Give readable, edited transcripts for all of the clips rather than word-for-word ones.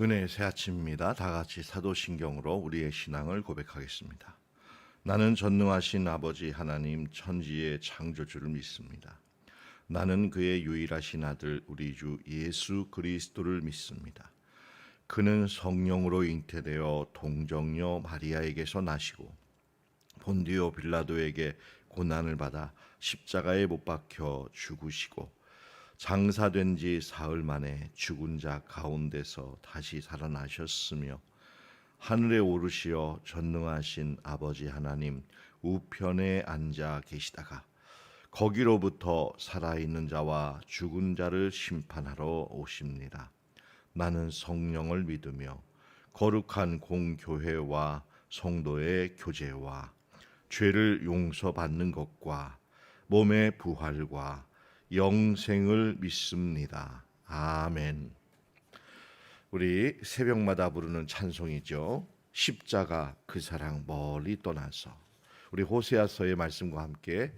은혜의 새 아침입니다. 다 같이 사도신경으로 우리의 신앙을 고백하겠습니다. 나는 전능하신 아버지 하나님 천지의 창조주를 믿습니다. 나는 그의 유일하신 아들 우리 주 예수 그리스도를 믿습니다. 그는 성령으로 잉태되어 동정녀 마리아에게서 나시고 본디오 빌라도에게 고난을 받아 십자가에 못 박혀 죽으시고 장사된 지 사흘 만에 죽은 자 가운데서 다시 살아나셨으며 하늘에 오르시어 전능하신 아버지 하나님 우편에 앉아 계시다가 거기로부터 살아있는 자와 죽은 자를 심판하러 오십니다. 나는 성령을 믿으며 거룩한 공교회와 성도의 교제와 죄를 용서받는 것과 몸의 부활과 영생을 믿습니다. 아멘. 우리 새벽마다 부르는 찬송이죠. 십자가 그 사랑 멀리 떠나서. 우리 호세아서의 말씀과 함께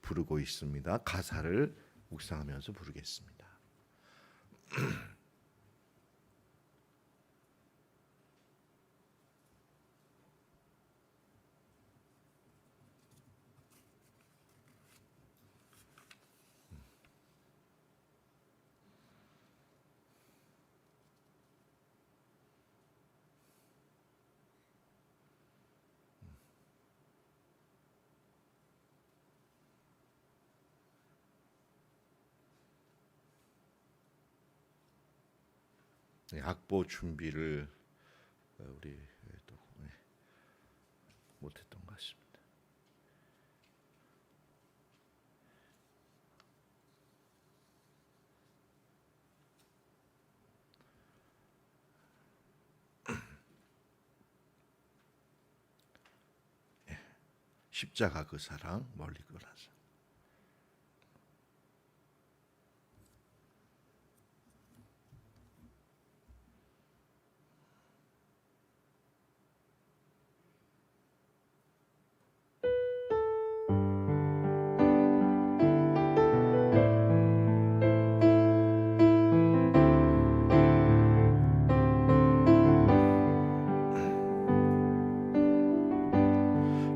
부르고 있습니다. 가사를 묵상하면서 부르겠습니다. 악보 준비를 우리 또 못했던 것 같습니다. 십자가 그 사랑 멀리 떠나서.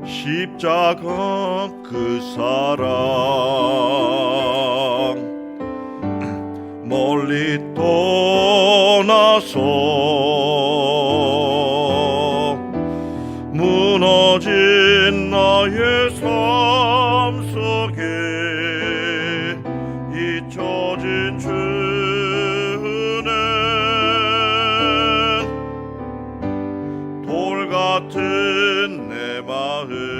십자가 그 사랑 멀리 떠나서 무너진 나의 삶 속에 잊혀진 주는 돌 같은 내 마음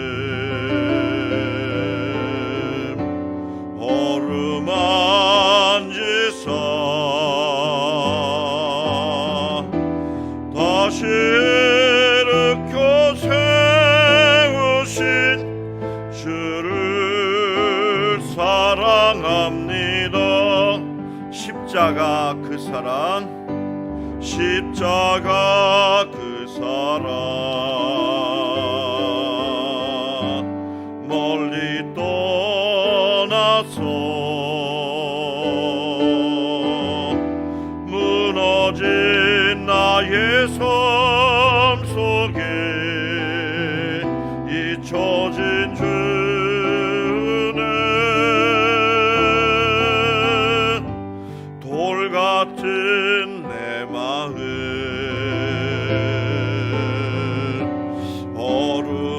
어루만지사 다시 일으켜 세우신 주를 사랑합니다. 십자가 그 사랑 십자가 그 사랑 멀리 떠나서 무너진 나의 삶 속에 잊혀진 주는 돌 같은 내 마음 어루만지사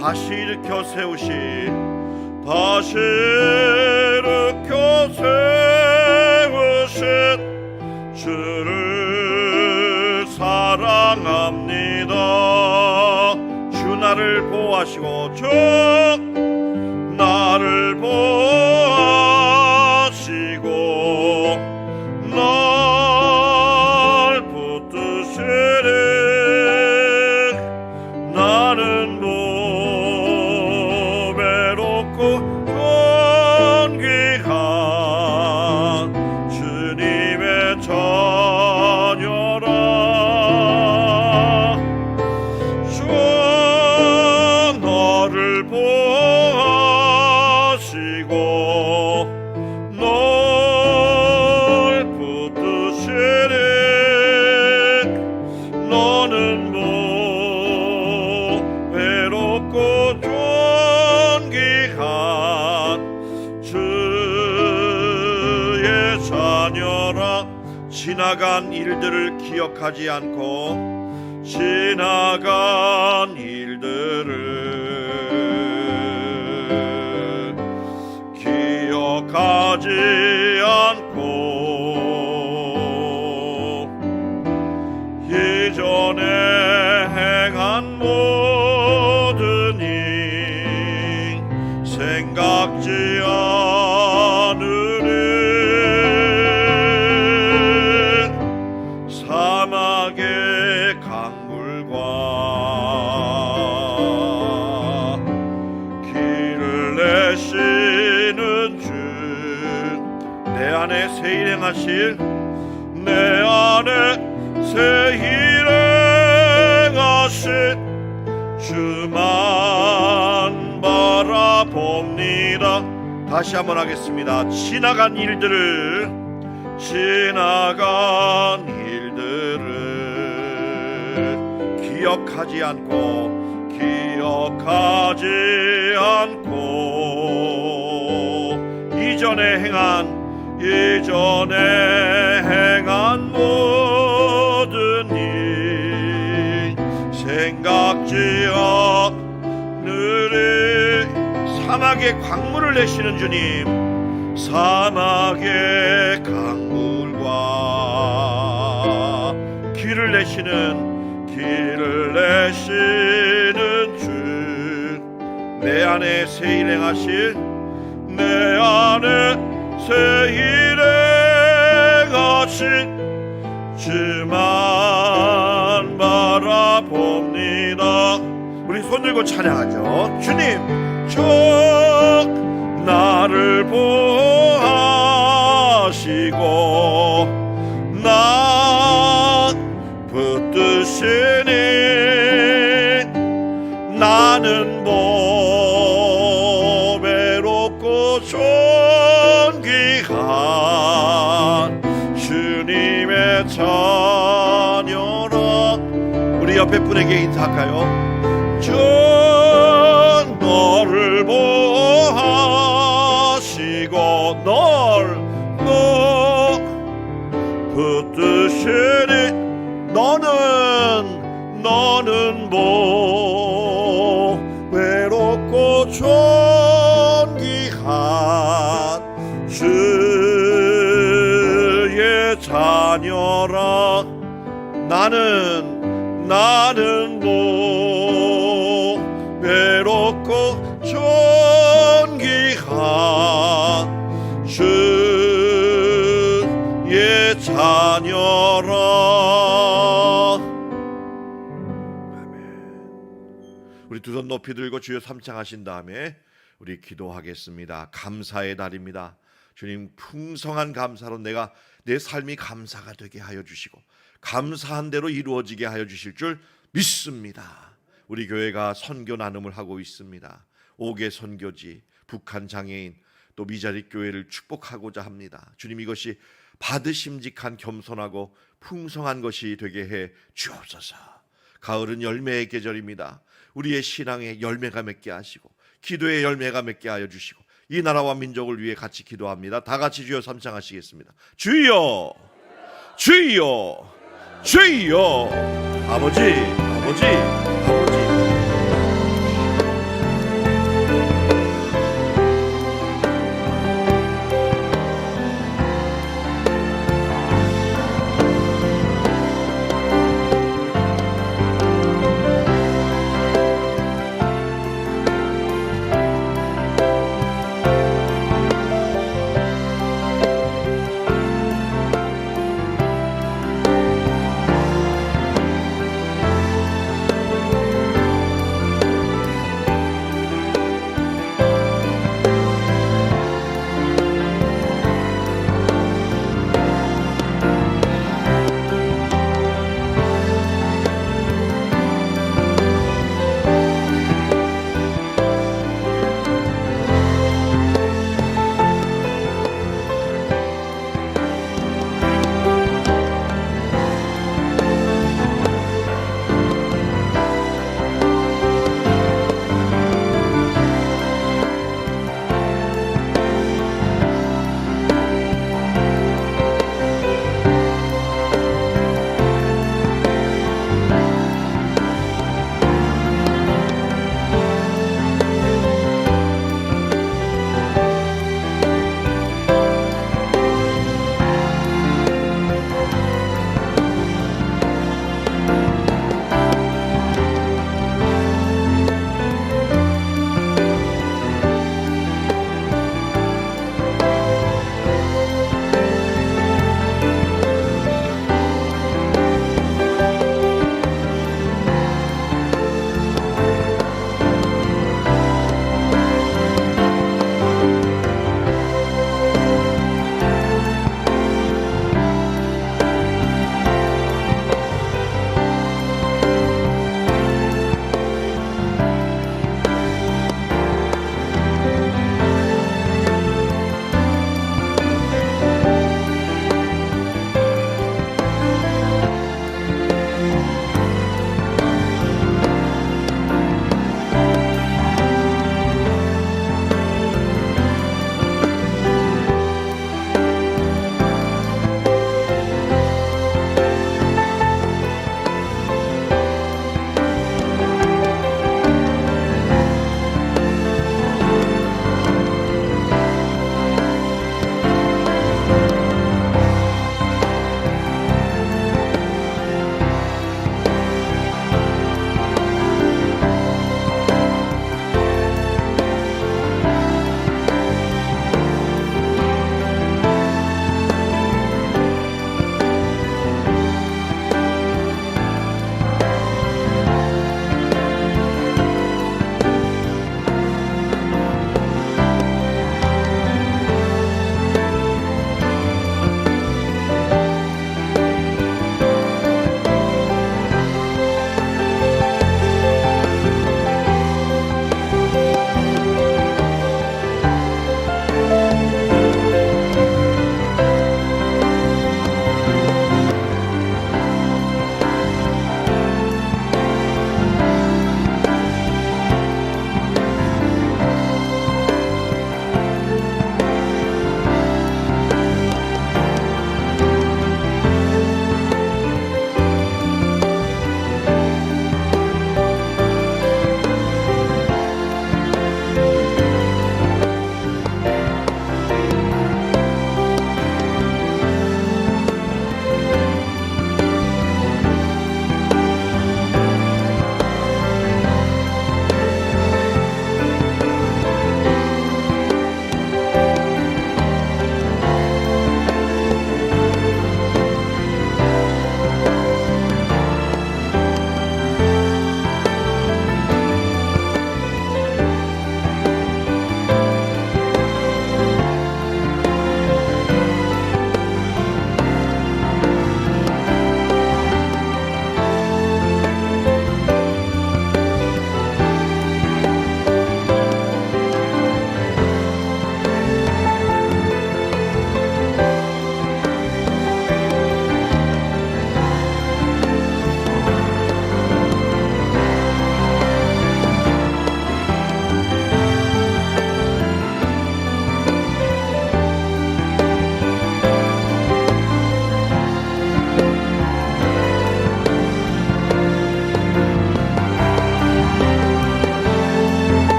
다시 일으켜 세우신 다시 일으켜 세우신 주를 사랑합니다. 주 나를 보호하시고 주 나를 보호하시고 날 붙드시리 나는 보배롭고 존귀한 주님의 자녀라. 주 너를 보호하시고 널 지나간 일들을 기억하지 않고 지나간 일들을 기억하지 않고 이전에 행한 모든 일 생각지 않으는 사막의 강물과 길을 내시는 주 내 안에 새 일 행하실 내 안에 새 일 행하실 주만 바라봅니다. 다시 한번 하겠습니다. 지나간 일들을 기억하지 않고 이전에 행한 모든 일 생각지 않으리. 사막의 강물을 내시는 주님, 사막의 강물과 길을 내시는 주, 내 안에 새 일 행하실 내 안에 새 일 행하실 주만 바라봅니다. 우리 손 들고 찬양하죠. 주님 쭉 나를 보호하시고 난 붙드시니 나는 외롭고 존귀한 주님의 자녀라. 우리 옆에 분에게 인사할까요? 주 너를 보호하시고 널 붙드시니 너는 외롭고 존귀한 주의 자녀라. 나는 외롭고 존귀한 주의 자녀라. 우리 두 손 높이 들고 주여 삼창하신 다음에 우리 기도하겠습니다. 감사의 날입니다. 주님, 풍성한 감사로 내 삶이 감사가 되게 하여 주시고 감사한 대로 이루어지게 하여 주실 줄 믿습니다. 우리 교회가 선교 나눔을 하고 있습니다. 5개 선교지, 북한 장애인, 또 미자립 교회를 축복하고자 합니다. 주님, 이것이 받으심직한 겸손하고 풍성한 것이 되게 해 주옵소서. 가을은 열매의 계절입니다. 우리의 신앙에 열매가 맺게 하시고 기도의 열매가 맺게 하여 주시고 이 나라와 민족을 위해 같이 기도합니다. 다 같이 주여 삼창하시겠습니다. 주여, 주여, 주여. 아버지, 아버지, 아버지.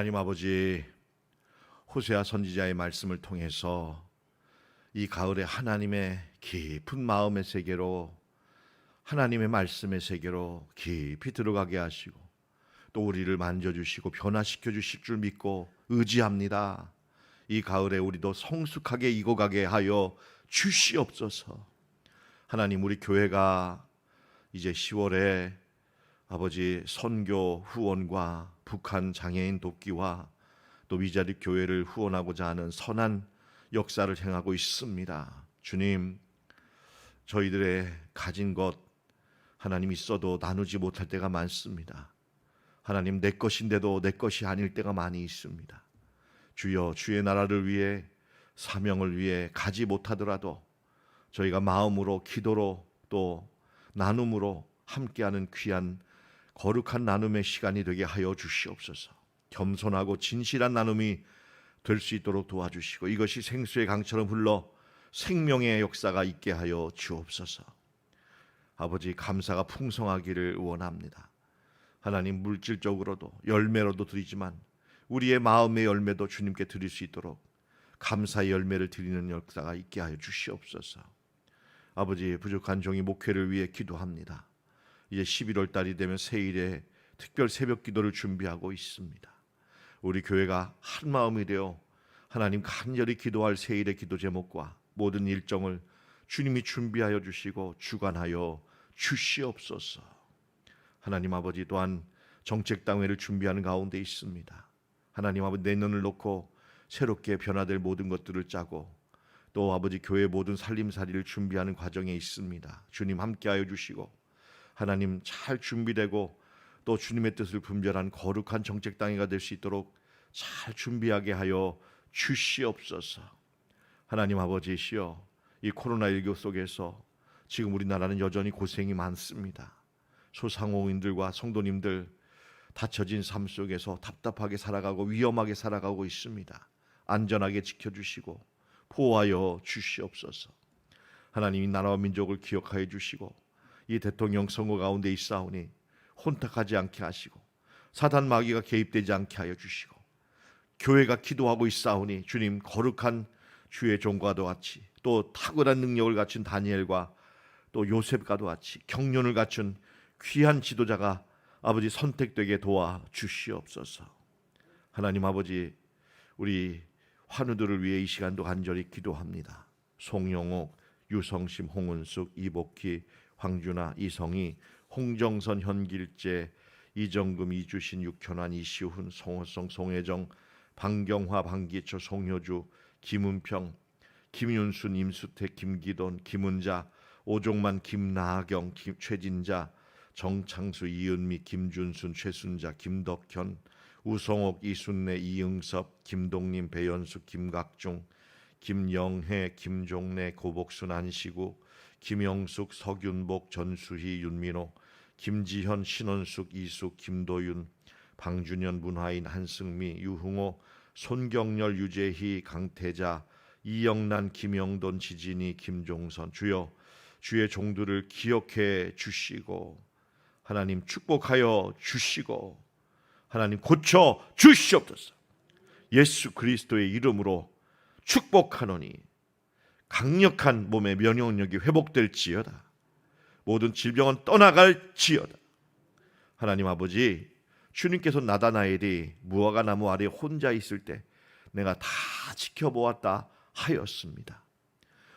하나님 아버지, 호세아 선지자의 말씀을 통해서 이 가을에 하나님의 깊은 마음의 세계로, 하나님의 말씀의 세계로 깊이 들어가게 하시고 또 우리를 만져주시고 변화시켜 주실 줄 믿고 의지합니다. 이 가을에 우리도 성숙하게 익어가게 하여 주시옵소서. 하나님, 우리 교회가 이제 10월에 아버지 선교 후원과 북한 장애인 돕기와 또 위자립 교회를 후원하고자 하는 선한 역사를 행하고 있습니다. 주님, 저희들의 가진 것 하나님 있어도 나누지 못할 때가 많습니다. 하나님, 내 것인데도 내 것이 아닐 때가 많이 있습니다. 주여, 주의 나라를 위해, 사명을 위해 가지 못하더라도 저희가 마음으로, 기도로, 또 나눔으로 함께하는 귀한 거룩한 나눔의 시간이 되게 하여 주시옵소서. 겸손하고 진실한 나눔이 될 수 있도록 도와주시고 이것이 생수의 강처럼 흘러 생명의 역사가 있게 하여 주옵소서. 아버지, 감사가 풍성하기를 원합니다. 하나님, 물질적으로도 열매로도 드리지만 우리의 마음의 열매도 주님께 드릴 수 있도록 감사의 열매를 드리는 역사가 있게 하여 주시옵소서. 아버지, 부족한 종이 목회를 위해 기도합니다. 이제 11월 달이 되면 새일에 특별 새벽 기도를 준비하고 있습니다. 우리 교회가 한 마음이 되어 하나님 간절히 기도할 새일의 기도 제목과 모든 일정을 주님이 준비하여 주시고 주관하여 주시옵소서. 하나님 아버지, 또한 정책당회를 준비하는 가운데 있습니다. 하나님 아버지, 내년을 놓고 새롭게 변화될 모든 것들을 짜고 또 아버지 교회 모든 살림살이를 준비하는 과정에 있습니다. 주님 함께하여 주시고 하나님 잘 준비되고 또 주님의 뜻을 분별한 거룩한 정책당회가 될 수 있도록 잘 준비하게 하여 주시옵소서. 하나님 아버지시여, 이 코로나19 속에서 지금 우리나라는 여전히 고생이 많습니다. 소상공인들과 성도님들 닫혀진 삶 속에서 답답하게 살아가고 위험하게 살아가고 있습니다. 안전하게 지켜주시고 보호하여 주시옵소서. 하나님, 이 나라와 민족을 기억하여 주시고 이 대통령 선거 가운데 있사오니 혼탁하지 않게 하시고 사단 마귀가 개입되지 않게 하여 주시고 교회가 기도하고 있사오니 주님, 거룩한 주의 종과도 같이 또 탁월한 능력을 갖춘 다니엘과 또 요셉과도 같이 경륜을 갖춘 귀한 지도자가 아버지 선택되게 도와 주시옵소서. 하나님 아버지, 우리 환우들을 위해 이 시간도 간절히 기도합니다. 송영옥, 유성심, 홍은숙, 이복희, 황준아, 이성희, 홍정선, 현길재, 이정금, 이주신, 육현환, 이시훈, 송호성, 송혜정, 방경화, 방기초, 송효주, 김은평, 김윤순, 임수택, 김기돈, 김은자, 오종만, 김나경, 최진자, 정창수, 이은미, 김준순, 최순자, 김덕현, 우성옥, 이순례, 이응섭, 김동림, 배연숙, 김각중, 김영혜, 김종래, 고복순, 안시구, 김영숙, 서균복, 전수희, 윤민호, 김지현, 신원숙, 이숙, 김도윤, 방준현, 문화인, 한승미, 유흥호, 손경열, 유재희, 강태자, 이영란, 김영돈, 지진이, 김종선. 주여, 주의 종들을 기억해 주시고 하나님 축복하여 주시고 하나님 고쳐 주시옵소서. 예수 그리스도의 이름으로 축복하노니 강력한 몸의 면역력이 회복될지어다. 모든 질병은 떠나갈지어다. 하나님 아버지, 주님께서 나다나엘이 무화과 나무 아래 혼자 있을 때 내가 다 지켜보았다 하였습니다.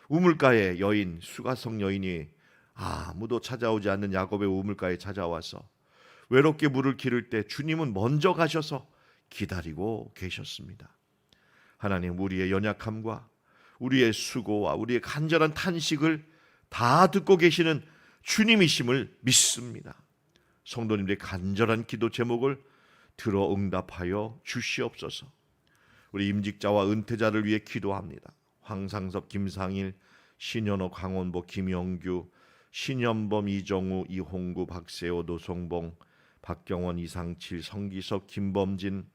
우물가의 여인, 수가성 여인이 아무도 찾아오지 않는 야곱의 우물가에 찾아와서 외롭게 물을 기를 때 주님은 먼저 가셔서 기다리고 계셨습니다. 하나님, 우리의 연약함과 우리의 수고와 우리의 간절한 탄식을 다 듣고 계시는 주님이심을 믿습니다. 성도님들의 간절한 기도 제목을 들어 응답하여 주시옵소서. 우리 임직자와 은퇴자를 위해 기도합니다. 황상섭, 김상일, 신현옥, 강원보, 김영규, 신현범, 이정우, 이홍구, 박세호, 노성봉, 박경원, 이상칠, 성기석, 김범진,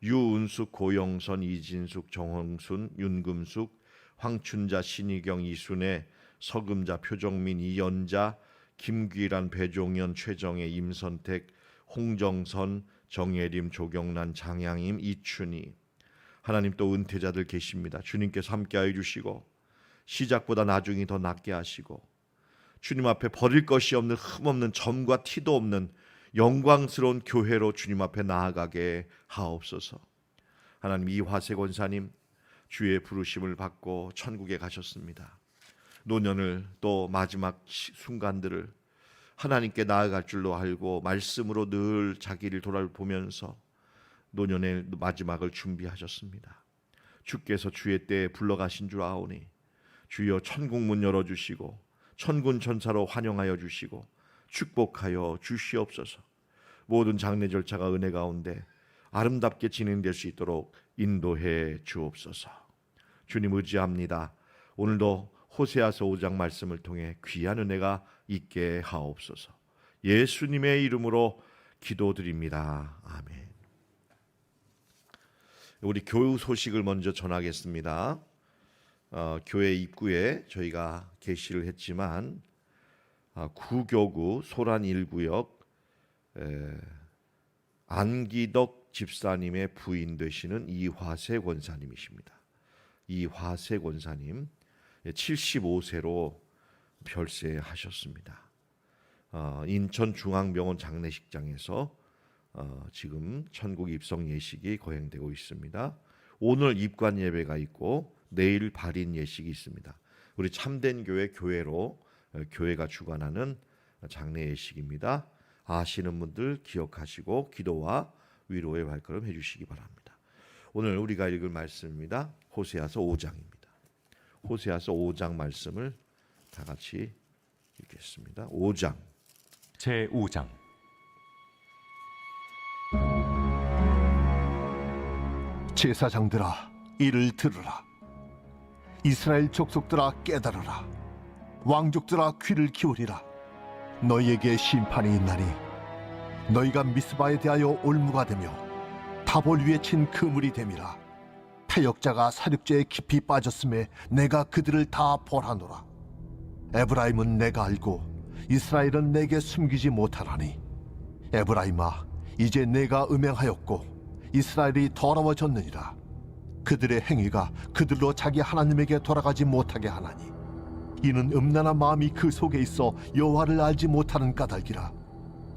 유은숙, 고영선, 이진숙, 정홍순, 윤금숙, 황춘자, 신희경, 이순애, 서금자, 표정민, 이연자, 김귀란, 배종현, 최정혜, 임선택, 홍정선, 정예림, 조경란, 장양임, 이춘희, 하나님 또 은퇴자들 계십니다. 주님께서 함께하여 주시고 시작보다 나중이 더 낫게 하시고 주님 앞에 버릴 것이 없는 흠없는 점과 티도 없는 영광스러운 교회로 주님 앞에 나아가게 하옵소서. 하나님, 이화세 권사님 주의 부르심을 받고 천국에 가셨습니다. 노년을 또 마지막 순간들을 하나님께 나아갈 줄로 알고 말씀으로 늘 자기를 돌아보면서 노년의 마지막을 준비하셨습니다. 주께서 주의 때에 불러가신 줄 아오니 주여 천국문 열어주시고 천군 천사로 환영하여 주시고 축복하여 주시옵소서. 모든 장례 절차가 은혜 가운데 아름답게 진행될 수 있도록 인도해 주옵소서. 주님 의지합니다. 오늘도 호세아서 5장 말씀을 통해 귀한 은혜가 있게 하옵소서. 예수님의 이름으로 기도드립니다. 아멘. 우리 교우 소식을 먼저 전하겠습니다. 교회 입구에 저희가 게시를 했지만 구교구 소란 1구역 안기덕 집사님의 부인 되시는 이화세 권사님이십니다. 이화세 권사님 75세로 별세하셨습니다. 인천중앙병원 장례식장에서 지금 천국 입성 예식이 거행되고 있습니다. 오늘 입관 예배가 있고 내일 발인 예식이 있습니다. 우리 참된 교회 교회로 교회가 주관하는 장례 예식입니다. 아시는 분들 기억하시고 기도와 위로의 발걸음 해주시기 바랍니다. 오늘 우리가 읽을 말씀입니다. 호세아서 5장입니다. 호세아서 5장 말씀을 다 같이 읽겠습니다. 5장 제5장 제사장들아, 이를 들으라. 이스라엘 족속들아, 깨달으라. 왕족들아, 귀를 기울이라. 너희에게 심판이 있나니 너희가 미스바에 대하여 올무가 되며 다볼 위에 친 그물이 됨이라. 패역자가 사륙제에 깊이 빠졌음에 내가 그들을 다 벌하노라. 에브라임은 내가 알고 이스라엘은 내게 숨기지 못하나니 에브라임아, 이제 내가 음행하였고 이스라엘이 더러워졌느니라. 그들의 행위가 그들로 자기 하나님에게 돌아가지 못하게 하나니 이는 음란한 마음이 그 속에 있어 여호와를 알지 못하는 까닭이라.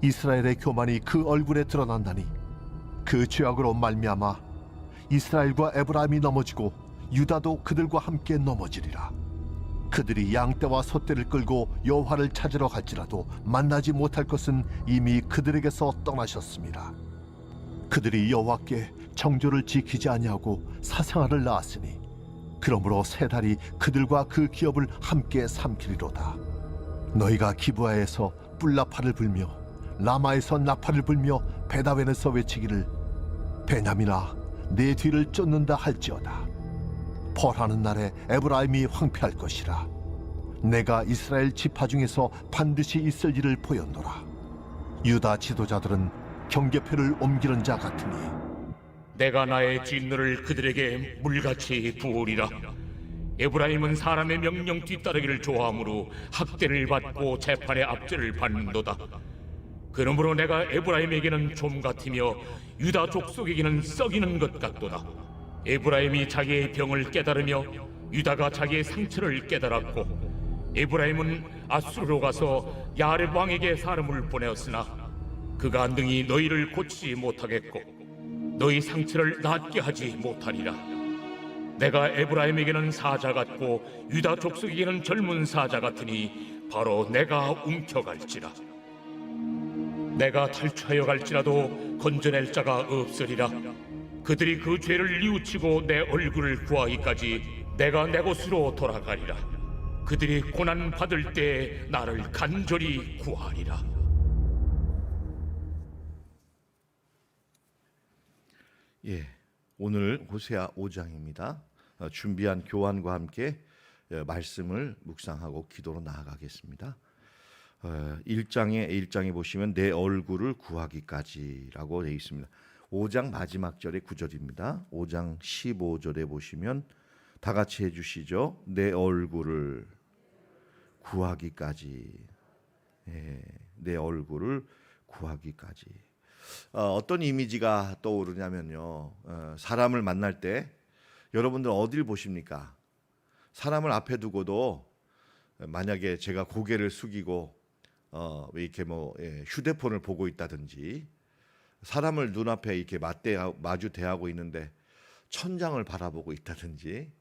이스라엘의 교만이 그 얼굴에 드러난다니 그 죄악으로 말미암아 이스라엘과 에브라임이 넘어지고 유다도 그들과 함께 넘어지리라. 그들이 양떼와 소떼를 끌고 여호와를 찾으러 갈지라도 만나지 못할 것은 이미 그들에게서 떠나셨습니다. 그들이 여호와께 정조를 지키지 아니하고 사생아를 낳았으니 그러므로 세 달이 그들과 그 기업을 함께 삼키리로다. 너희가 기브아에서 뿔나팔을 불며 라마에서 나팔을 불며 베다웬에서 외치기를 베냐민아, 내 뒤를 쫓는다 할지어다. 벌하는 날에 에브라임이 황폐할 것이라. 내가 이스라엘 지파 중에서 반드시 있을 일을 보였노라. 유다 지도자들은 경계표를 옮기는 자 같으니 내가 나의 진노를 그들에게 물같이 부으리라. 에브라임은 사람의 명령 뒤따르기를 좋아하므로 학대를 받고 재판의 압제를 받는도다. 그러므로 내가 에브라임에게는 좀 같으며 유다 족속에게는 썩이는 것 같도다. 에브라임이 자기의 병을 깨달으며 유다가 자기의 상처를 깨달았고 에브라임은 아수르로 가서 야렙 왕에게 사람을 보내었으나 그가 능히 너희를 고치지 못하겠고 너희 상처를 낫게 하지 못하리라. 내가 에브라임에게는 사자 같고 유다 족속에게는 젊은 사자 같으니 바로 내가 움켜갈지라. 내가 탈취하여 갈지라도 건져낼 자가 없으리라. 그들이 그 죄를 뉘우치고 내 얼굴을 구하기까지 내가 내 곳으로 돌아가리라. 그들이 고난 받을 때에 나를 간절히 구하리라. 예, 오늘 호세아 5장입니다. 준비한 교환과 함께 말씀을 묵상하고 기도로 나아가겠습니다. 1장에 보시면 내 얼굴을 구하기까지라고 되어 있습니다. 5장 마지막 절의 구절입니다. 5장 15절에 보시면 다 같이 해주시죠. 내 얼굴을 구하기까지. 내 얼굴을 구하기까지. 어떤 이미지가 떠오르냐면요. 사람을 만날 때 여러분들 어딜 보십니까? 사람을 앞에 두고도 만약에 제가 고개를 숙이고 이렇게 휴대폰을 보고 있다든지 사람을 눈앞에 이렇게 마주 대하고 있는데 천장을 바라보고 있다든지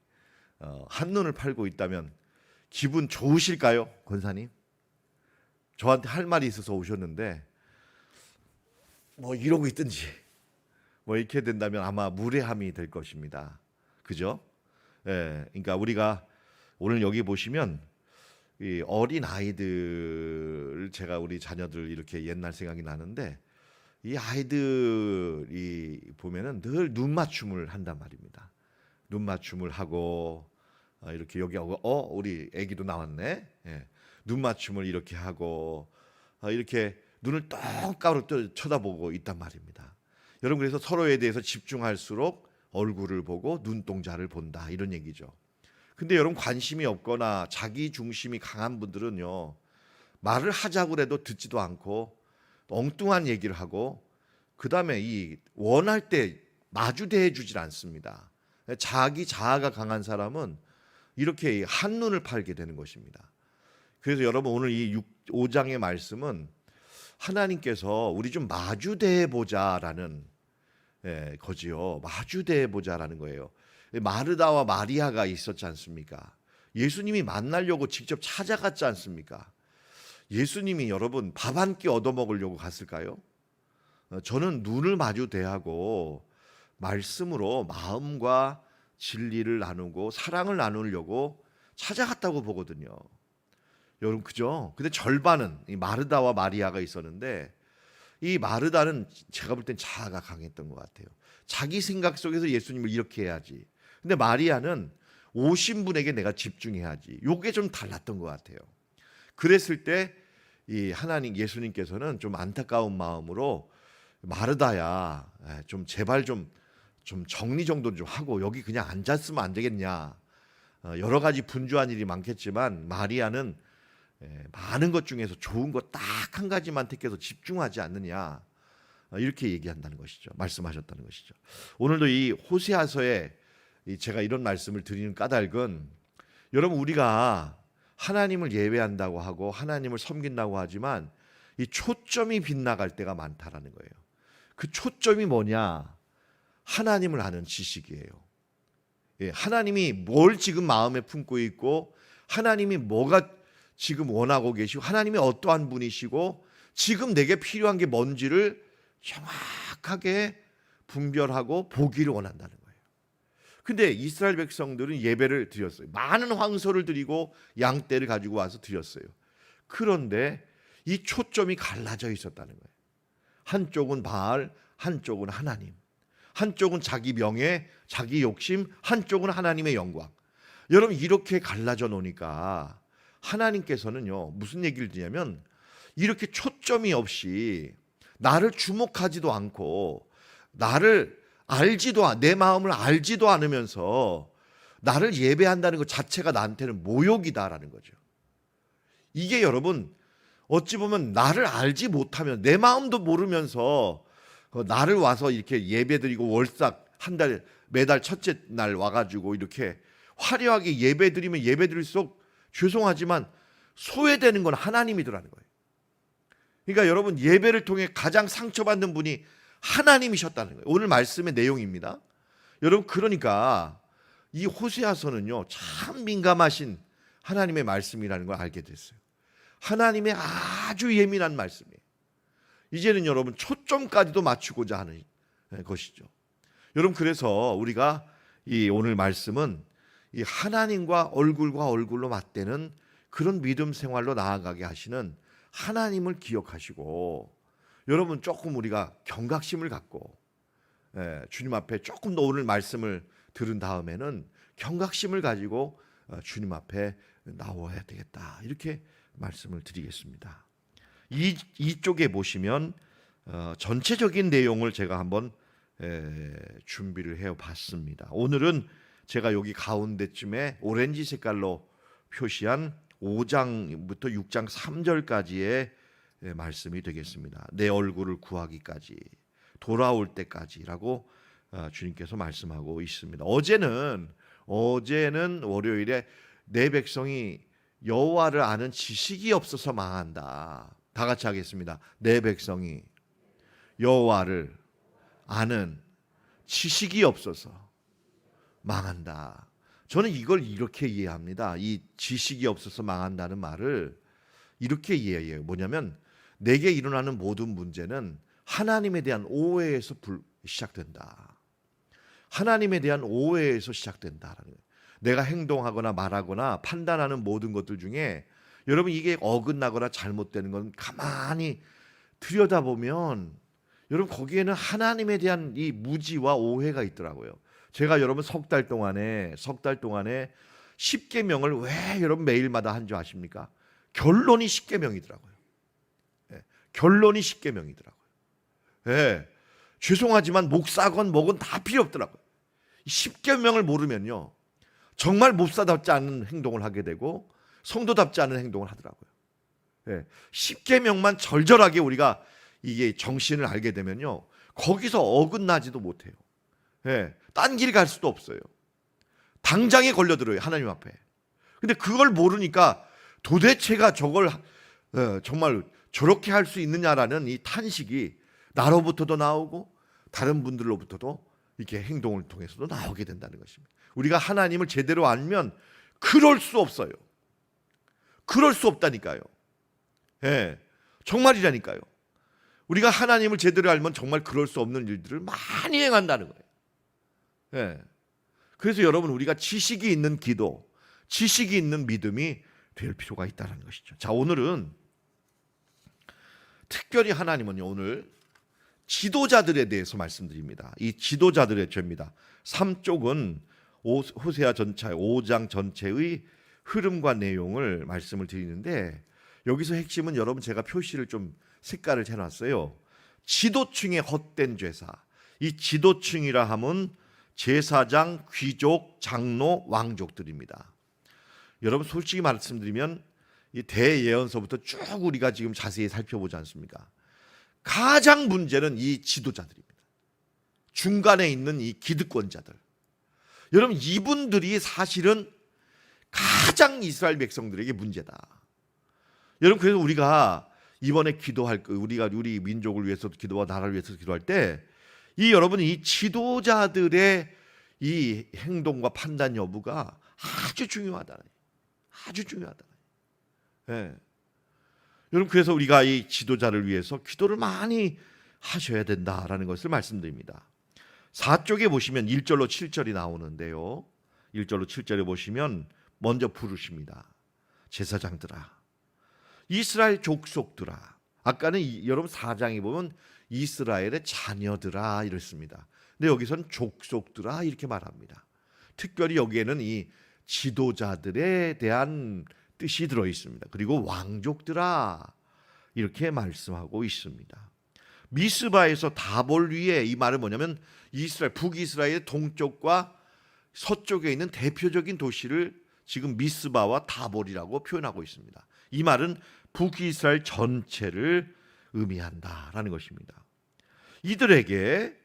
한눈을 팔고 있다면 기분 좋으실까요, 권사님? 저한테 할 말이 있어서 오셨는데 이러고 있든지 이렇게 된다면 아마 무례함이 될 것입니다. 그죠? 예, 그러니까 우리가 오늘 여기 보시면 이 어린 아이들, 제가 우리 자녀들 이렇게 옛날 생각이 나는데 이 아이들이 보면은 늘 눈 맞춤을 한단 말입니다. 눈 맞춤을 하고 이렇게 여기 하고 우리 아기도 나왔네. 예, 눈 맞춤을 이렇게 하고 이렇게 눈을 똑바로 쳐다보고 있단 말입니다. 여러분, 그래서 서로에 대해서 집중할수록 얼굴을 보고 눈동자를 본다, 이런 얘기죠. 근데 여러분, 관심이 없거나 자기 중심이 강한 분들은요, 말을 하자고 해도 듣지도 않고 엉뚱한 얘기를 하고 그다음에 이 원할 때 마주대해 주질 않습니다. 자기 자아가 강한 사람은 이렇게 한눈을 팔게 되는 것입니다. 그래서 여러분, 오늘 이 5장의 말씀은 하나님께서 우리 좀 마주대해 보자라는 거지요. 마주대해 보자라는 거예요. 마르다와 마리아가 있었지 않습니까? 예수님이 만나려고 직접 찾아갔지 않습니까? 예수님이 여러분 밥 한 끼 얻어먹으려고 갔을까요? 저는 눈을 마주 대하고 말씀으로 마음과 진리를 나누고 사랑을 나누려고 찾아갔다고 보거든요. 여러분, 그죠? 근데 절반은 이 마르다와 마리아가 있었는데 이 마르다는 제가 볼 땐 자아가 강했던 것 같아요. 자기 생각 속에서 예수님을 이렇게 해야지. 근데 마리아는 오신 분에게 내가 집중해야지. 요게 좀 달랐던 것 같아요. 그랬을 때 이 하나님 예수님께서는 좀 안타까운 마음으로 마르다야, 좀 제발 좀 정리 정도 좀 하고 여기 그냥 앉았으면 안 되겠냐. 여러 가지 분주한 일이 많겠지만 마리아는 많은 것 중에서 좋은 것 딱 한 가지만 택해서 집중하지 않느냐, 이렇게 얘기한다는 것이죠. 말씀하셨다는 것이죠. 오늘도 이 호세아서에 제가 이런 말씀을 드리는 까닭은, 여러분, 우리가 하나님을 예배한다고 하고 하나님을 섬긴다고 하지만 이 초점이 빗나갈 때가 많다라는 거예요. 그 초점이 뭐냐? 하나님을 아는 지식이에요. 하나님이 뭘 지금 마음에 품고 있고 하나님이 뭐가 지금 원하고 계시고 하나님이 어떠한 분이시고 지금 내게 필요한 게 뭔지를 정확하게 분별하고 보기를 원한다는 거예요. 근데 이스라엘 백성들은 예배를 드렸어요. 많은 황소를 드리고 양떼를 가지고 와서 드렸어요. 그런데 이 초점이 갈라져 있었다는 거예요. 한쪽은 바알, 한쪽은 하나님. 한쪽은 자기 명예, 자기 욕심, 한쪽은 하나님의 영광. 여러분, 이렇게 갈라져 놓으니까 하나님께서는요, 무슨 얘기를 드냐면 이렇게 초점이 없이 나를 주목하지도 않고 나를 내 마음을 알지도 않으면서 나를 예배한다는 것 자체가 나한테는 모욕이다라는 거죠. 이게 여러분, 어찌 보면 나를 알지 못하면 내 마음도 모르면서 나를 와서 이렇게 예배드리고 월삭 매달 첫째 날 와가지고 이렇게 화려하게 예배드리면 예배드릴수록 죄송하지만 소외되는 건 하나님이더라는 거예요. 그러니까 여러분, 예배를 통해 가장 상처받는 분이 하나님이셨다는 거예요. 오늘 말씀의 내용입니다. 여러분, 그러니까 이 호세아서는요, 참 민감하신 하나님의 말씀이라는 걸 알게 됐어요. 하나님의 아주 예민한 말씀이에요. 이제는 여러분 초점까지도 맞추고자 하는 것이죠. 여러분, 그래서 우리가 이 오늘 말씀은 이 하나님과 얼굴과 얼굴로 맞대는 그런 믿음 생활로 나아가게 하시는 하나님을 기억하시고, 여러분 조금 우리가 경각심을 갖고 주님 앞에 조금 더 오늘 말씀을 들은 다음에는 경각심을 가지고 주님 앞에 나와야 되겠다, 이렇게 말씀을 드리겠습니다. 이쪽에 보시면 전체적인 내용을 제가 한번 준비를 해봤습니다. 오늘은 제가 여기 가운데쯤에 오렌지 색깔로 표시한 5장부터 6장 3절까지의 말씀이 되겠습니다. 내 얼굴을 구하기까지, 돌아올 때까지라고 주님께서 말씀하고 있습니다. 어제는 월요일에 내 백성이 여호와를 아는 지식이 없어서 망한다. 다 같이 하겠습니다. 내 백성이 여호와를 아는 지식이 없어서 망한다. 저는 이걸 이렇게 이해합니다. 이 지식이 없어서 망한다는 말을 이렇게 이해해요. 뭐냐면 내게 일어나는 모든 문제는 하나님에 대한 오해에서 시작된다. 하나님에 대한 오해에서 시작된다라는 거예요. 내가 행동하거나 말하거나 판단하는 모든 것들 중에 여러분 이게 어긋나거나 잘못되는 건 가만히 들여다보면 여러분 거기에는 하나님에 대한 이 무지와 오해가 있더라고요. 제가 여러분 석 달 동안에 10계명을 왜 여러분 매일마다 한 줄 아십니까? 결론이 10계명이더라고요. 결론이 10계명이더라고요. 죄송하지만 목사건 뭐건 다 필요 없더라고요. 10계명을 모르면요. 정말 목사답지 않은 행동을 하게 되고 성도답지 않은 행동을 하더라고요. 10계명만 절절하게 우리가 이게 정신을 알게 되면요. 거기서 어긋나지도 못해요. 딴 길 갈 수도 없어요. 당장에 걸려들어요. 하나님 앞에. 근데 그걸 모르니까 도대체가 저걸 정말 저렇게 할 수 있느냐라는 이 탄식이 나로부터도 나오고 다른 분들로부터도 이렇게 행동을 통해서도 나오게 된다는 것입니다. 우리가 하나님을 제대로 알면 그럴 수 없어요. 그럴 수 없다니까요. 정말이라니까요. 우리가 하나님을 제대로 알면 정말 그럴 수 없는 일들을 많이 행한다는 거예요. 그래서 여러분 우리가 지식이 있는 기도, 지식이 있는 믿음이 될 필요가 있다는 것이죠. 자, 오늘은 특별히 하나님은요 오늘 지도자들에 대해서 말씀드립니다. 이 지도자들의 죄입니다. 3쪽은 호세아 전체 5장 전체의 흐름과 내용을 말씀을 드리는데 여기서 핵심은 여러분 제가 표시를 좀 색깔을 해놨어요. 지도층의 헛된 죄사. 이 지도층이라 함은 제사장, 귀족, 장로, 왕족들입니다. 여러분 솔직히 말씀드리면 이 대예언서부터 쭉 우리가 지금 자세히 살펴보지 않습니까? 가장 문제는 이 지도자들입니다. 중간에 있는 이 기득권자들. 여러분 이분들이 사실은 가장 이스라엘 백성들에게 문제다. 여러분 그래서 우리가 이번에 기도할 우리 민족을 위해서도 기도와 나라를 위해서도 기도할 때 이 여러분 이 지도자들의 이 행동과 판단 여부가 아주 중요하다. 아주 중요하다. 여러분 그래서 우리가 이 지도자를 위해서 기도를 많이 하셔야 된다라는 것을 말씀드립니다. 4쪽에 보시면 1절로 7절이 나오는데요. 1절로 7절에 보시면 먼저 부르십니다. 제사장들아, 이스라엘 족속들아. 아까는 여러분 4장에 보면 이스라엘의 자녀들아 이랬습니다. 근데 여기서는 족속들아 이렇게 말합니다. 특별히 여기에는 이 지도자들에 대한 뜻이 들어 있습니다. 그리고 왕족들아 이렇게 말씀하고 있습니다. 미스바에서 다볼 위에 이 말은 뭐냐면 이스라엘 북이스라엘의 동쪽과 서쪽에 있는 대표적인 도시를 지금 미스바와 다볼이라고 표현하고 있습니다. 이 말은 북이스라엘 전체를 의미한다라는 것입니다. 이들에게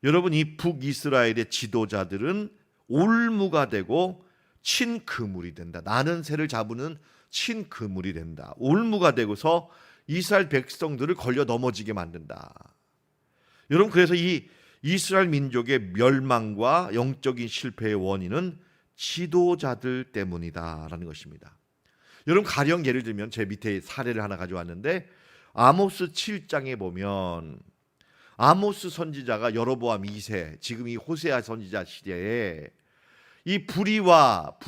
여러분 이 북이스라엘의 지도자들은 올무가 되고 친그물이 된다. 나는 새를 잡으는 친그물이 된다. 올무가 되고서 이스라엘 백성들을 걸려 넘어지게 만든다. 여러분 그래서 이 이스라엘 민족의 멸망과 영적인 실패의 원인은 지도자들 때문이다라는 것입니다. 여러분 가령 예를 들면 제 밑에 사례를 하나 가져왔는데 아모스 7장에 보면 아모스 선지자가 여로보암 2세 지금 이 호세아 선지자 시대에 이 불의와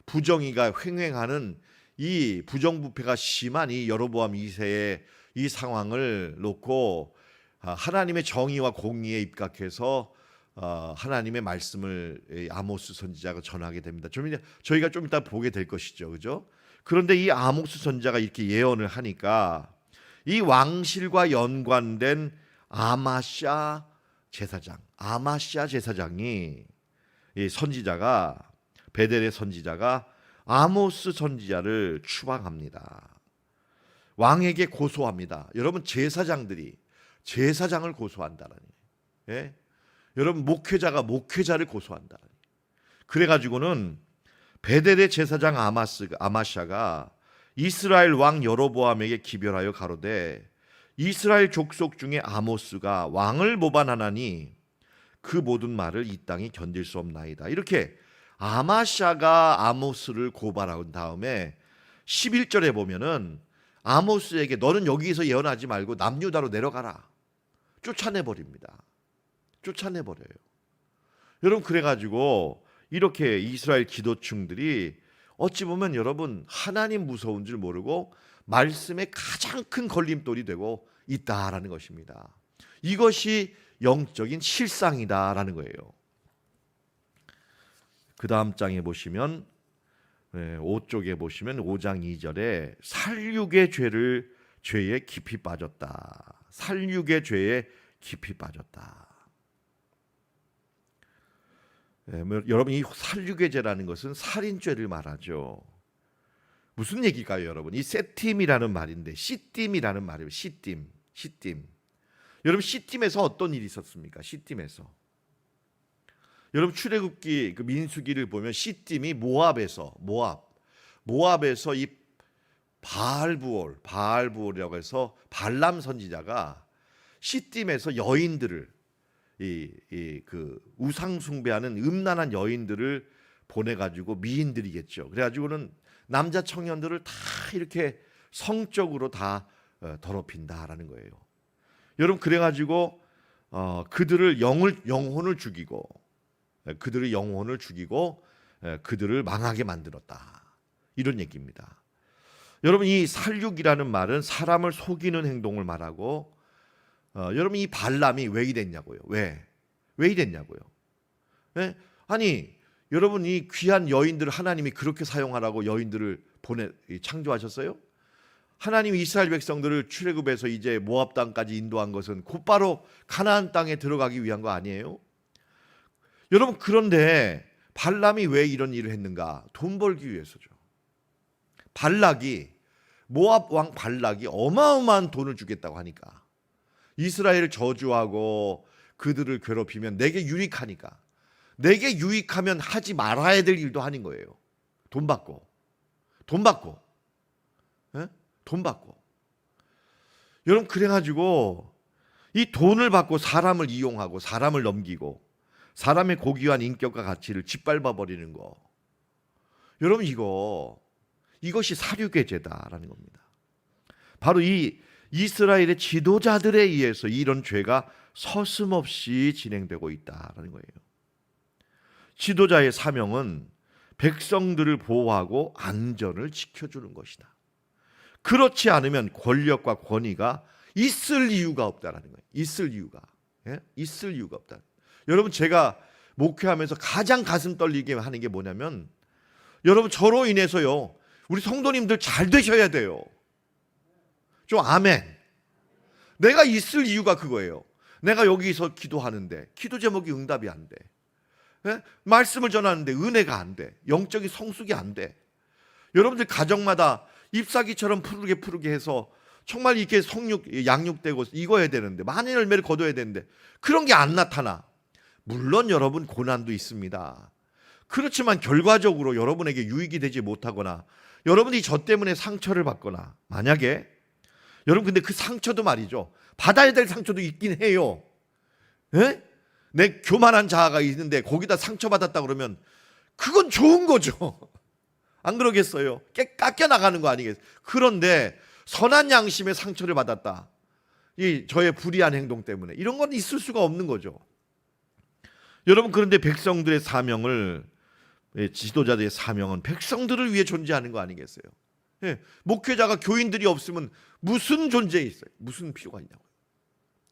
부정의가 횡행하는 이 부정부패가 심한 이 여로보암 2세의 이 상황을 놓고 하나님의 정의와 공의에 입각해서 하나님의 말씀을 아모스 선지자가 전하게 됩니다. 저희가 좀 이따 보게 될 것이죠, 그죠? 그런데 이 아모스 선지자가 이렇게 예언을 하니까 이 왕실과 연관된 아마샤 제사장이 이 선지자가 베델의 선지자가 아모스 선지자를 추방합니다. 왕에게 고소합니다. 여러분 제사장들이 제사장을 고소한다라니. 예? 여러분 목회자가 목회자를 고소한다라니. 그래가지고는 베델의 제사장 아마샤가 이스라엘 왕 여로보암에게 기별하여 가로되 이스라엘 족속 중에 아모스가 왕을 모반하나니 그 모든 말을 이 땅이 견딜 수 없나이다. 이렇게 아마샤가 아모스를 고발한 다음에 11절에 보면은 아모스에게 너는 여기서 예언하지 말고 남유다로 내려가라. 쫓아내버립니다. 쫓아내버려요. 여러분 그래가지고 이렇게 이스라엘 기도층들이 어찌 보면 여러분 하나님 무서운 줄 모르고 말씀에 가장 큰 걸림돌이 되고 있다라는 것입니다. 이것이 영적인 실상이다라는 거예요. 그 다음 장에 보시면 5쪽에 보시면 5장 2절에 살육의 죄에 깊이 빠졌다. 살육의 죄에 깊이 빠졌다. 여러분 이 살육의 죄라는 것은 살인죄를 말하죠. 무슨 얘기일까요, 여러분? 이 세팀이라는 말인데 시딤이라는 말이에요. 시딤. 여러분 시딤에서 어떤 일이 있었습니까? 시딤에서 여러분 출애굽기 그 민수기를 보면 시딤이 모압에서 이 바알부올이라고 해서 발람 선지자가 시딤에서 여인들을 그 우상 숭배하는 음란한 여인들을 보내 가지고 미인들이겠죠. 그래 가지고는 남자 청년들을 다 이렇게 성적으로 다 더럽힌다라는 거예요. 여러분 그래 가지고 그들을 영혼을 죽이고 그들을 망하게 만들었다. 이런 얘기입니다. 여러분 이 살육이라는 말은 사람을 속이는 행동을 말하고 여러분 이 발람이 왜 이랬냐고요? 왜 이랬냐고요? 네? 아니 여러분 이 귀한 여인들을 하나님이 그렇게 사용하라고 여인들을 창조하셨어요? 하나님이 이스라엘 백성들을 출애굽해서 이제 모압 땅까지 인도한 것은 곧바로 가나안 땅에 들어가기 위한 거 아니에요? 여러분 그런데 발람이 왜 이런 일을 했는가? 돈 벌기 위해서죠. 모압 왕 발락이 어마어마한 돈을 주겠다고 하니까 이스라엘을 저주하고 그들을 괴롭히면 내게 유익하니까 내게 유익하면 하지 말아야 될 일도 하는 거예요. 돈 받고 여러분 그래가지고 이 돈을 받고 사람을 이용하고 사람을 넘기고 사람의 고귀한 인격과 가치를 짓밟아 버리는 거. 여러분 이것이 살육의 죄다라는 겁니다. 바로 이 이스라엘의 지도자들에 의해서 이런 죄가 서슴없이 진행되고 있다라는 거예요. 지도자의 사명은 백성들을 보호하고 안전을 지켜주는 것이다. 그렇지 않으면 권력과 권위가 있을 이유가 없다라는 거예요. 있을 이유가 없다. 여러분 제가 목회하면서 가장 가슴 떨리게 하는 게 뭐냐면 여러분 저로 인해서요 우리 성도님들 잘 되셔야 돼요. 좀 아멘. 내가 있을 이유가 그거예요. 내가 여기서 기도하는데 기도 제목이 응답이 안 돼. 예? 말씀을 전하는데 은혜가 안 돼. 영적인 성숙이 안 돼. 여러분들 가정마다 잎사귀처럼 푸르게 해서 정말 이렇게 양육되고 익어야 되는데 많은 열매를 거둬야 되는데 그런 게 안 나타나. 물론 여러분 고난도 있습니다. 그렇지만 결과적으로 여러분에게 유익이 되지 못하거나 여러분이 저 때문에 상처를 받거나 만약에 여러분 근데 그 상처도 말이죠. 받아야 될 상처도 있긴 해요. 예? 내 교만한 자아가 있는데 거기다 상처받았다 그러면 그건 좋은 거죠. 안 그러겠어요? 깎여 나가는 거 아니겠어요? 그런데 선한 양심의 상처를 받았다. 이 저의 불의한 행동 때문에 이런 건 있을 수가 없는 거죠. 여러분 그런데 백성들의 사명을 지도자들의 사명은 백성들을 위해 존재하는 거 아니겠어요? 예, 목회자가 교인들이 없으면 무슨 존재에 있어요? 무슨 필요가 있냐고요.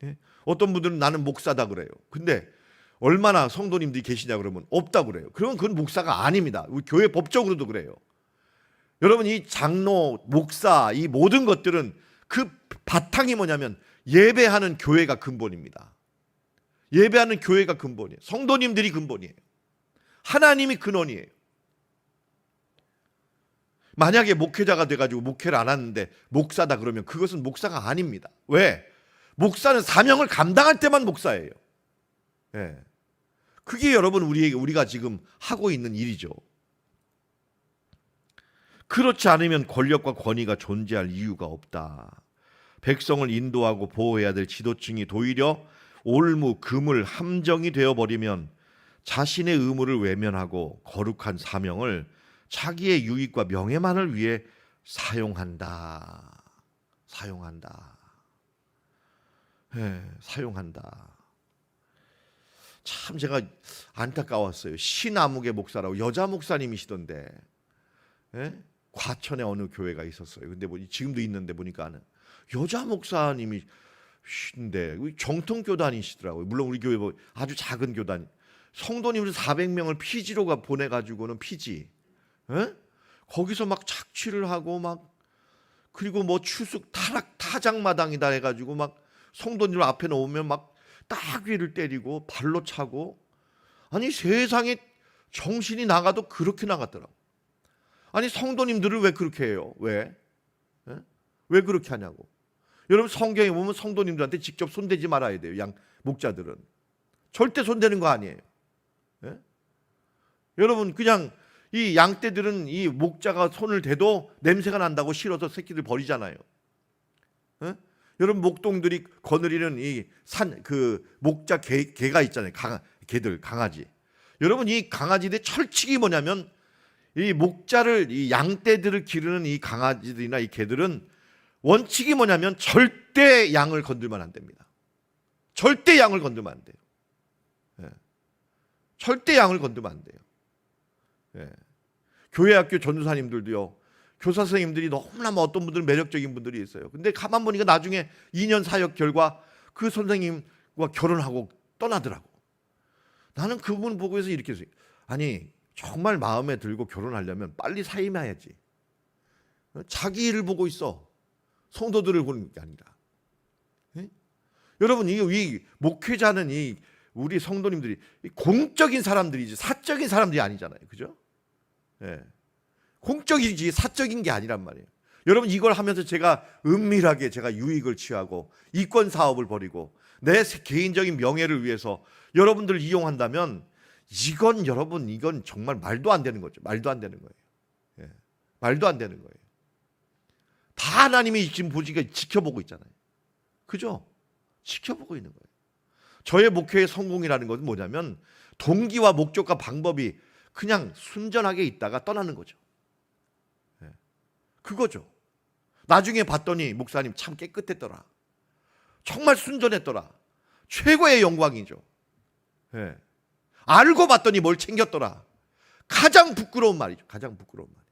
예? 어떤 분들은 나는 목사다 그래요. 근데 얼마나 성도님들이 계시냐 그러면 없다 그래요. 그러면 그건 목사가 아닙니다. 우리 교회 법적으로도 그래요. 여러분 이 장로, 목사 이 모든 것들은 그 바탕이 뭐냐면 예배하는 교회가 근본입니다. 예배하는 교회가 근본이에요. 성도님들이 근본이에요. 하나님이 근원이에요. 만약에 목회자가 돼가지고 목회를 안 하는데 목사다 그러면 그것은 목사가 아닙니다. 왜? 목사는 사명을 감당할 때만 목사예요. 예. 그게 여러분 우리가 지금 하고 있는 일이죠. 그렇지 않으면 권력과 권위가 존재할 이유가 없다. 백성을 인도하고 보호해야 될 지도층이 도리어 올무, 그물, 함정이 되어버리면 자신의 의무를 외면하고 거룩한 사명을 자기의 유익과 명예만을 위해 사용한다. 사용한다. 참 제가 안타까웠어요. 신아무개 목사라고 여자 목사님이시던데, 과천에 어느 교회가 있었어요. 근데 지금도 있는데 보니까는 여자 목사님이신데 정통 교단이시더라고요. 물론 우리 교회 아주 작은 교단, 성도님들 400명을 피지로 보내가지고는 피지, 거기서 막 착취를 하고 막, 그리고 뭐 추숙 타작마당이다 해가지고 막 성도님들 앞에 놓으면 막 따귀를 때리고 발로 차고, 아니 세상에 정신이 나가도 그렇게 나갔더라고. 아니 성도님들을 왜 그렇게 해요? 왜 그렇게 하냐고. 여러분 성경에 보면 성도님들한테 직접 손대지 말아야 돼요. 양 목자들은 절대 손대는 거 아니에요. 여러분 그냥 이 양떼들은 이 목자가 손을 대도 냄새가 난다고 싫어서 새끼들 버리잖아요. 여러분 목동들이 거느리는 이 목자 개가 있잖아요. 개들, 강아지. 여러분 이 강아지들의 철칙이 뭐냐면, 이 목자를, 이 양떼들을 기르는 이 강아지들이나 이 개들은 원칙이 뭐냐면 절대 양을 건들면 안 됩니다. 절대 양을 건들면 안 돼요. 절대 양을 건들면 안 돼요. 교회 학교 전도사님들도요, 교사 선생님들이 너무나 어떤 분들은 매력적인 분들이 있어요. 근데 가만 보니까 나중에 2년 사역 결과 그 선생님과 결혼하고 떠나더라고. 나는 그분 보고 해서 이렇게 했어요. 아니 정말 마음에 들고 결혼하려면 빨리 사임해야지. 자기 일을 보고 있어. 성도들을 보는 게 아니라. 여러분 이 목회자는 우리 성도님들이 공적인 사람들이지 사적인 사람들이 아니잖아요. 그죠? 공적이지 사적인 게 아니란 말이에요. 여러분 이걸 하면서 제가 은밀하게 제가 유익을 취하고 이권 사업을 벌이고 내 개인적인 명예를 위해서 여러분들을 이용한다면 이건 정말 말도 안 되는 거죠. 말도 안 되는 거예요. 말도 안 되는 거예요. 다 하나님이 지금 지켜보고 있잖아요. 그죠? 지켜보고 있는 거예요. 저의 목회의 성공이라는 것은 뭐냐면 동기와 목적과 방법이 그냥 순전하게 있다가 떠나는 거죠. 그거죠. 나중에 봤더니 목사님 참 깨끗했더라. 정말 순전했더라. 최고의 영광이죠. 알고 봤더니 뭘 챙겼더라. 가장 부끄러운 말이죠. 가장 부끄러운 말.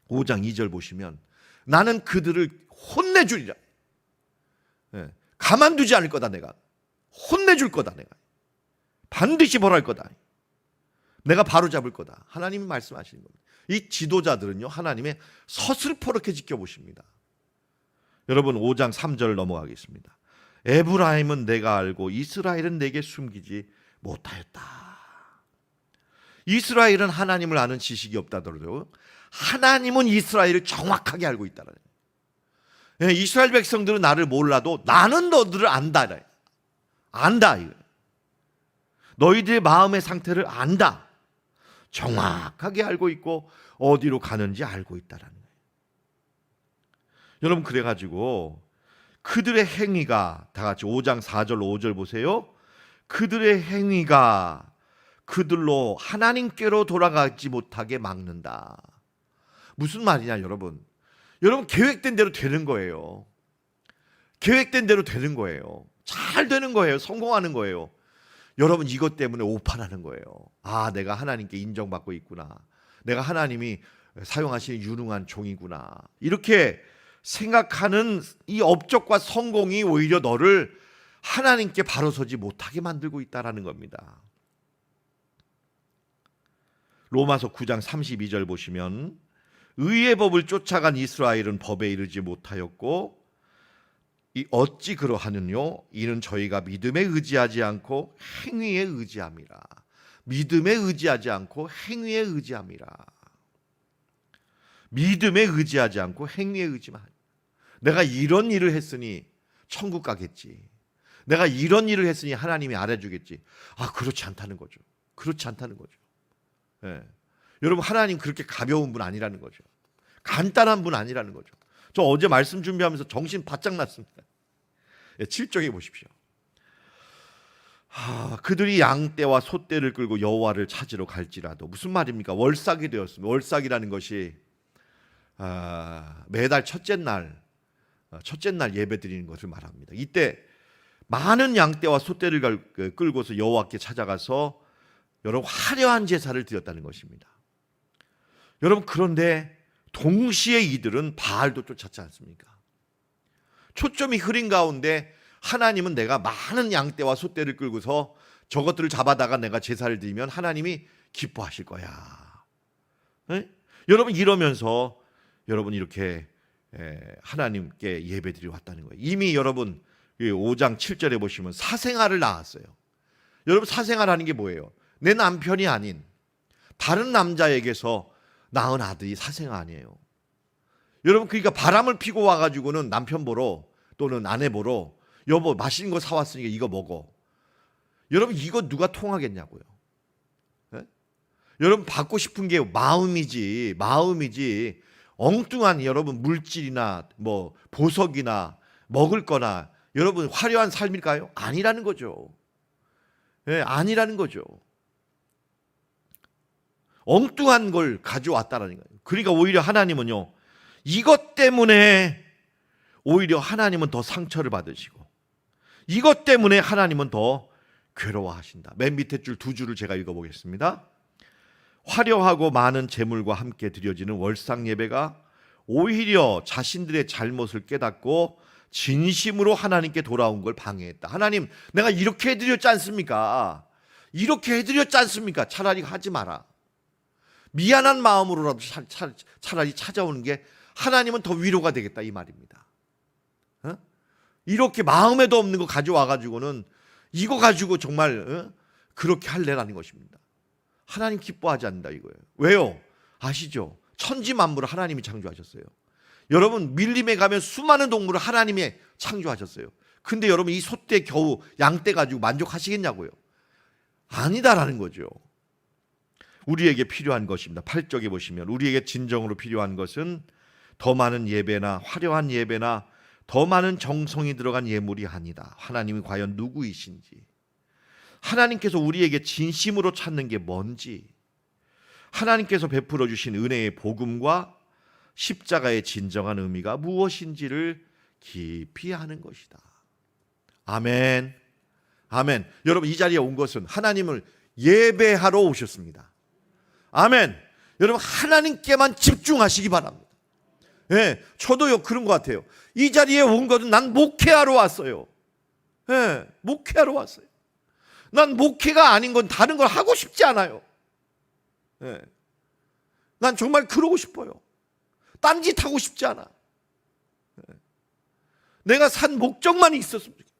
5장 2절 보시면 나는 그들을 혼내주리라. 가만두지 않을 거다. 내가 혼내줄 거다. 내가 반드시 벌할 거다. 내가 바로잡을 거다. 하나님이 말씀하시는 겁니다. 이 지도자들은요 하나님의 서슬퍼렇게 지켜보십니다. 여러분 5장 3절 넘어가겠습니다. 에브라임은 내가 알고 이스라엘은 내게 숨기지 못하였다. 이스라엘은 하나님을 아는 지식이 없다더라도 하나님은 이스라엘을 정확하게 알고 있다는 거예요. 이스라엘 백성들은 나를 몰라도 나는 너들을 안다. 안다. 너희들의 마음의 상태를 안다. 정확하게 알고 있고 어디로 가는지 알고 있다라는 거예요. 여러분 그래가지고 그들의 행위가 다 같이 5장 4절 5절 보세요. 그들의 행위가 그들로 하나님께로 돌아가지 못하게 막는다. 무슨 말이냐 여러분. 여러분 계획된 대로 되는 거예요. 계획된 대로 되는 거예요. 잘 되는 거예요. 성공하는 거예요. 여러분 이것 때문에 오판하는 거예요. 아, 내가 하나님께 인정받고 있구나. 내가 하나님이 사용하시는 유능한 종이구나. 이렇게 생각하는 이 업적과 성공이 오히려 너를 하나님께 바로 서지 못하게 만들고 있다는 겁니다. 로마서 9장 32절 보시면 의의 법을 쫓아간 이스라엘은 법에 이르지 못하였고 이 어찌 그러하느뇨? 이는 저희가 믿음에 의지하지 않고 행위에 의지함이라. 믿음에 의지하지 않고 행위에 의지함이라. 믿음에 의지하지 않고 행위에 의지만. 내가 이런 일을 했으니 천국 가겠지. 내가 이런 일을 했으니 하나님이 알아주겠지. 그렇지 않다는 거죠. 그렇지 않다는 거죠. 예. 여러분, 하나님 그렇게 가벼운 분 아니라는 거죠. 간단한 분 아니라는 거죠. 저 어제 말씀 준비하면서 정신 바짝 났습니다. 7쪽에 보십시오. 그들이 양떼와 소떼를 끌고 여호와를 찾으러 갈지라도. 무슨 말입니까? 월삭이 되었습니다. 월삭이라는 것이 매달 첫째 날 예배 드리는 것을 말합니다. 이때 많은 양떼와 소떼를 끌고서 여호와께 찾아가서 여러분 화려한 제사를 드렸다는 것입니다. 여러분, 그런데 동시에 이들은 바알도 쫓았지 않습니까? 초점이 흐린 가운데 하나님은 내가 많은 양떼와 소떼를 끌고서 저것들을 잡아다가 내가 제사를 드리면 하나님이 기뻐하실 거야. 네? 여러분, 이러면서 여러분 이렇게 하나님께 예배드리 왔다는 거예요. 이미 여러분 5장 7절에 보시면 사생아를 낳았어요. 여러분, 사생아라는 게 뭐예요? 내 남편이 아닌 다른 남자에게서 낳은 아들이 사생아 아니에요. 여러분, 그러니까 바람을 피고 와가지고는 남편 보러 또는 아내 보러 여보 맛있는 거 사왔으니까 이거 먹어. 여러분, 이거 누가 통하겠냐고요. 네? 여러분, 받고 싶은 게 마음이지 엉뚱한 여러분 물질이나 뭐 보석이나 먹을 거나 여러분 화려한 삶일까요? 아니라는 거죠. 네, 아니라는 거죠. 엉뚱한 걸 가져왔다라는 거예요. 그러니까 오히려 하나님은요, 이것 때문에 오히려 하나님은 더 상처를 받으시고 이것 때문에 하나님은 더 괴로워하신다. 맨 밑에 줄 두 줄을 제가 읽어보겠습니다. 화려하고 많은 제물과 함께 드려지는 월상 예배가 오히려 자신들의 잘못을 깨닫고 진심으로 하나님께 돌아온 걸 방해했다. 하나님, 내가 이렇게 해드렸지 않습니까? 이렇게 해드렸지 않습니까? 차라리 하지 마라. 미안한 마음으로라도 차라리 찾아오는 게 하나님은 더 위로가 되겠다, 이 말입니다. 이렇게 마음에도 없는 거 가져와가지고는 이거 가지고 정말 그렇게 할래라는 것입니다. 하나님 기뻐하지 않는다 이거예요. 왜요? 아시죠? 천지 만물을 하나님이 창조하셨어요. 여러분, 밀림에 가면 수많은 동물을 하나님이 창조하셨어요. 근데 여러분, 이 소떼 겨우 양떼 가지고 만족하시겠냐고요? 아니다라는 거죠. 우리에게 필요한 것입니다. 8쪽에 보시면 우리에게 진정으로 필요한 것은 더 많은 예배나 화려한 예배나 더 많은 정성이 들어간 예물이 아니다. 하나님이 과연 누구이신지, 하나님께서 우리에게 진심으로 찾는 게 뭔지, 하나님께서 베풀어 주신 은혜의 복음과 십자가의 진정한 의미가 무엇인지를 깊이 아는 것이다. 아멘. 아멘. 여러분, 이 자리에 온 것은 하나님을 예배하러 오셨습니다. 아멘. 여러분, 하나님께만 집중하시기 바랍니다. 예, 저도요 그런 것 같아요. 이 자리에 온 것은 난 목회하러 왔어요. 예, 목회하러 왔어요. 난 목회가 아닌 건 다른 걸 하고 싶지 않아요. 예, 난 정말 그러고 싶어요. 딴짓 하고 싶지 않아. 예, 내가 산 목적만 있었으면 좋겠어요.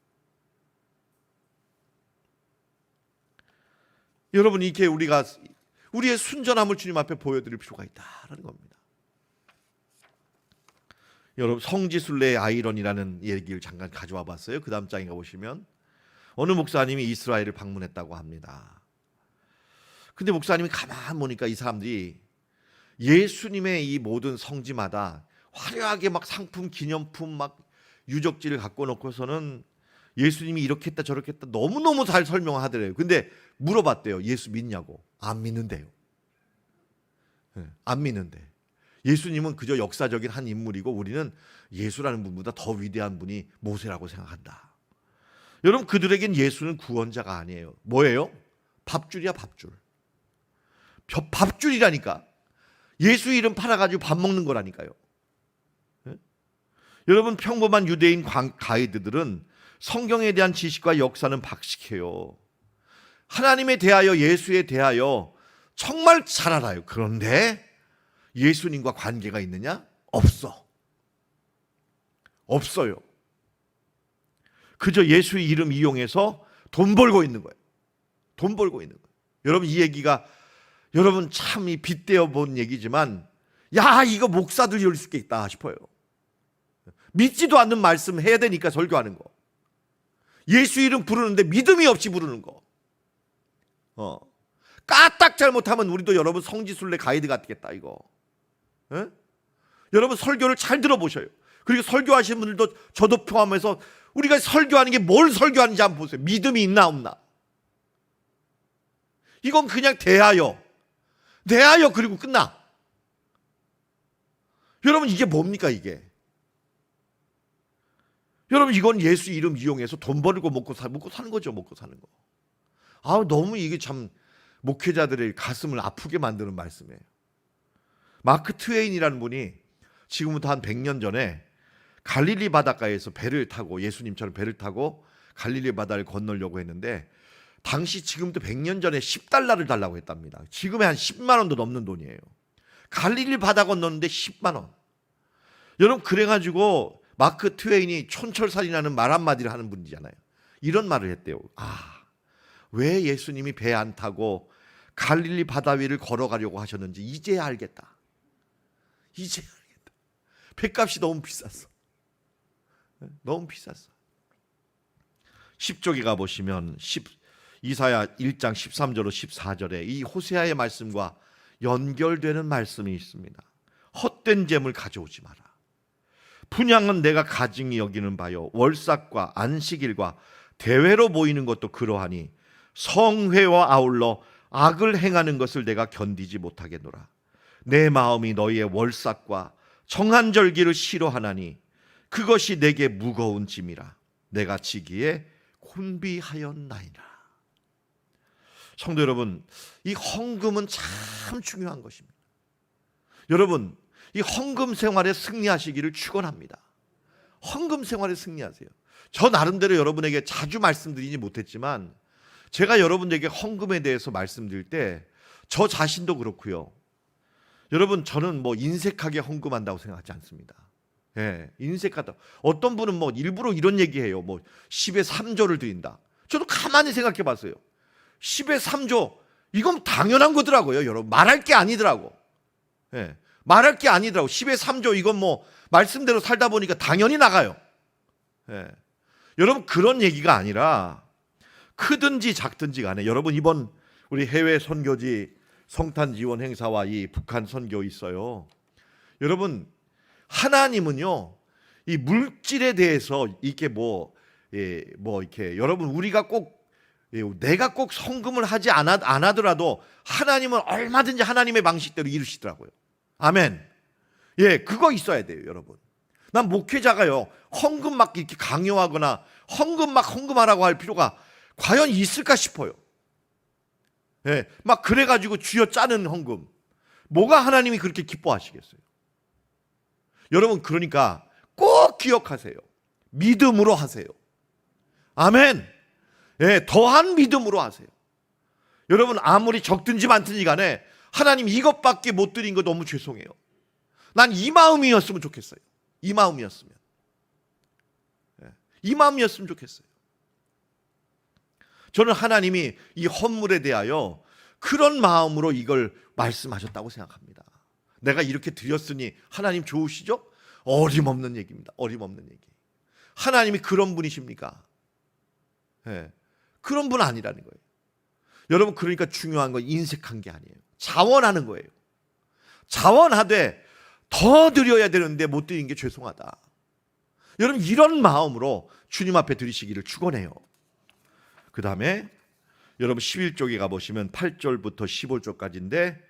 여러분, 이게 우리가 우리의 순전함을 주님 앞에 보여드릴 필요가 있다라는 겁니다. 여러분, 성지순례의 아이론이라는 얘기를 잠깐 가져와 봤어요. 그 다음 장에 가보시면 어느 목사님이 이스라엘을 방문했다고 합니다. 근데 목사님이 가만 보니까 이 사람들이 예수님의 이 모든 성지마다 화려하게 막 상품, 기념품, 막 유적지를 갖고 놓고서는 예수님이 이렇게 했다 저렇게 했다 너무너무 잘 설명하더래요. 근데 물어봤대요. 예수 믿냐고. 안 믿는데요. 안 믿는데. 예수님은 그저 역사적인 한 인물이고 우리는 예수라는 분보다 더 위대한 분이 모세라고 생각한다. 여러분, 그들에겐 예수는 구원자가 아니에요. 뭐예요? 밥줄이야, 밥줄. 밥줄이라니까. 예수 이름 팔아가지고 밥 먹는 거라니까요. 여러분, 평범한 유대인 가이드들은 성경에 대한 지식과 역사는 박식해요. 하나님에 대하여, 예수에 대하여 정말 잘 알아요. 그런데 예수님과 관계가 있느냐? 없어요. 그저 예수의 이름 이용해서 돈 벌고 있는 거예요. 돈 벌고 있는 거예요. 여러분 이 얘기가 여러분 참 이 빗대어 본 얘기지만 야 이거 목사들이 올 수 있겠다 싶어요. 믿지도 않는 말씀 해야 되니까 설교하는 거. 예수 이름 부르는데 믿음이 없이 부르는 거. 까딱 잘못하면 우리도 여러분 성지순례 가이드 같겠다 이거. 에? 여러분 설교를 잘 들어보셔요. 그리고 설교하시는 분들도 저도 포함해서 우리가 설교하는 게 뭘 설교하는지 한번 보세요. 믿음이 있나 없나. 이건 그냥 대하여 그리고 끝나. 여러분 이게 뭡니까 이게. 여러분 이건 예수 이름 이용해서 돈 벌고 먹고 사는 거죠. 먹고 사는 거. 너무 이게 참 목회자들의 가슴을 아프게 만드는 말씀이에요. 마크 트웨인이라는 분이 지금부터 한 100년 전에 갈릴리 바닷가에서 배를 타고 예수님처럼 배를 타고 갈릴리 바다를 건너려고 했는데 당시 지금부터 100년 전에 10달러를 달라고 했답니다. 지금에 한 10만 원도 넘는 돈이에요. 갈릴리 바다 건너는데 10만 원. 여러분 그래가지고 마크 트웨인이 촌철살인하는 말 한마디를 하는 분이잖아요. 이런 말을 했대요. 왜 예수님이 배 안 타고 갈릴리 바다 위를 걸어가려고 하셨는지 이제야 알겠다. 배값이 너무 비쌌어. 너무 비쌌어. 10쪽에 가보시면 이사야 1장 13절로 14절에 이 호세아의 말씀과 연결되는 말씀이 있습니다. 헛된 재물 가져오지 마라. 분향은 내가 가증히 여기는 바요 월삭과 안식일과 대회로 모이는 것도 그러하니 성회와 아울러 악을 행하는 것을 내가 견디지 못하겠노라. 내 마음이 너희의 월삭과 정한 절기를 싫어하나니 그것이 내게 무거운 짐이라. 내가 지기에 곤비하였나이다. 성도 여러분, 이 헌금은 참 중요한 것입니다. 여러분, 이 헌금 생활에 승리하시기를 축원합니다. 헌금 생활에 승리하세요. 저 나름대로 여러분에게 자주 말씀드리지 못했지만 제가 여러분에게 헌금에 대해서 말씀드릴 때 저 자신도 그렇고요. 여러분 저는 인색하게 헌금한다고 생각하지 않습니다. 인색하다. 어떤 분은 일부러 이런 얘기해요. 10의 3조를 드린다. 저도 가만히 생각해 봤어요. 10의 3조 이건 당연한 거더라고요. 여러분 말할 게 아니더라고. 말할 게 아니더라고. 10의 3조 이건 말씀대로 살다 보니까 당연히 나가요. 여러분 그런 얘기가 아니라 크든지 작든지 간에 여러분 이번 우리 해외 선교지 성탄 지원 행사와 이 북한 선교 있어요. 여러분 하나님은요 이 물질에 대해서 이렇게 이렇게 여러분 우리가 꼭 내가 꼭 성금을 하지 안 하더라도 하나님은 얼마든지 하나님의 방식대로 이루시더라고요. 아멘. 그거 있어야 돼요, 여러분. 난 목회자가요 헌금 막 이렇게 강요하거나 헌금하라고 할 필요가 과연 있을까 싶어요. 막 그래가지고 쥐어 짜는 헌금. 뭐가 하나님이 그렇게 기뻐하시겠어요? 여러분 그러니까 꼭 기억하세요. 믿음으로 하세요. 아멘. 더한 믿음으로 하세요. 여러분 아무리 적든지 많든지 간에 하나님 이것밖에 못 드린 거 너무 죄송해요. 난 이 마음이었으면 좋겠어요. 이 마음이었으면 좋겠어요. 저는 하나님이 이 헌물에 대하여 그런 마음으로 이걸 말씀하셨다고 생각합니다. 내가 이렇게 드렸으니 하나님 좋으시죠? 어림없는 얘기입니다. 어림없는 얘기. 하나님이 그런 분이십니까? 그런 분 아니라는 거예요. 여러분 그러니까 중요한 건 인색한 게 아니에요. 자원하는 거예요. 자원하되 더 드려야 되는데 못 드린 게 죄송하다. 여러분 이런 마음으로 주님 앞에 드리시기를 축원해요. 그 다음에 여러분 11쪽에 가보시면 8절부터 15절까지인데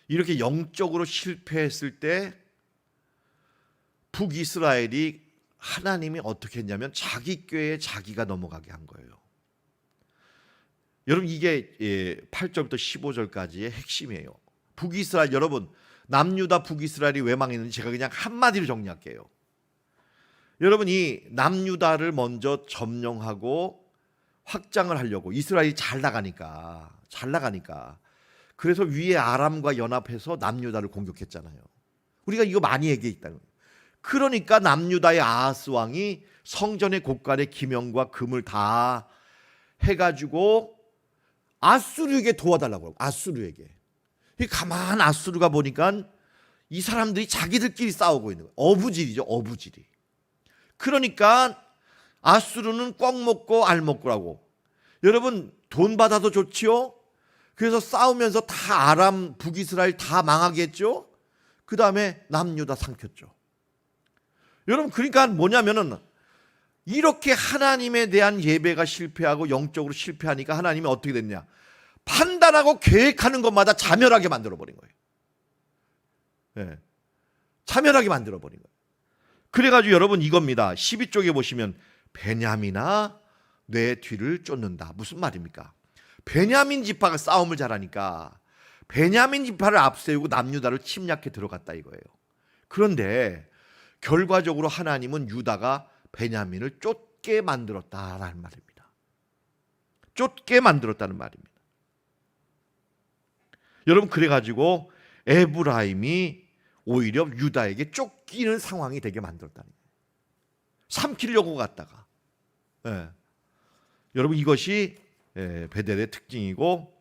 이렇게 영적으로 실패했을 때 북이스라엘이 하나님이 어떻게 했냐면 자기 꾀에 자기가 넘어가게 한 거예요. 여러분 이게 8절부터 15절까지의 핵심이에요. 북이스라엘 여러분 남유다 북이스라엘이 왜 망했는지 제가 그냥 한마디로 정리할게요. 여러분 이 남유다를 먼저 점령하고 확장을 하려고 이스라엘이 잘 나가니까 그래서 위에 아람과 연합해서 남유다를 공격했잖아요. 우리가 이거 많이 얘기했다는 거예요. 그러니까 남유다의 아하스 왕이 성전의 곳간에 기명과 금을 다 해가지고 아수르에게 도와달라고 하고, 아수르에게. 가만 아수르가 보니까 이 사람들이 자기들끼리 싸우고 있는 거예요. 어부질이죠, 어부질이. 그러니까 아수르는 꿩 먹고 알 먹고라고. 여러분 돈 받아도 좋지요. 그래서 싸우면서 다 아람, 북이스라엘 다 망하게 했죠. 그 다음에 남유다 삼켰죠. 여러분 그러니까 뭐냐면은 이렇게 하나님에 대한 예배가 실패하고 영적으로 실패하니까 하나님이 어떻게 됐냐, 판단하고 계획하는 것마다 자멸하게 만들어버린 거예요. 네. 자멸하게 만들어버린 거예요. 그래가지고 여러분 이겁니다. 12쪽에 보시면 베냐민아 내 뒤를 쫓는다. 무슨 말입니까? 베냐민 지파가 싸움을 잘하니까 베냐민 지파를 앞세우고 남유다를 침략해 들어갔다 이거예요. 그런데 결과적으로 하나님은 유다가 베냐민을 쫓게 만들었다라는 말입니다. 쫓게 만들었다는 말입니다. 여러분 그래가지고 에브라임이 오히려 유다에게 쫓기는 상황이 되게 만들었다는 거예요. 삼키려고 갔다가. 예. 여러분 이것이 베델의 특징이고,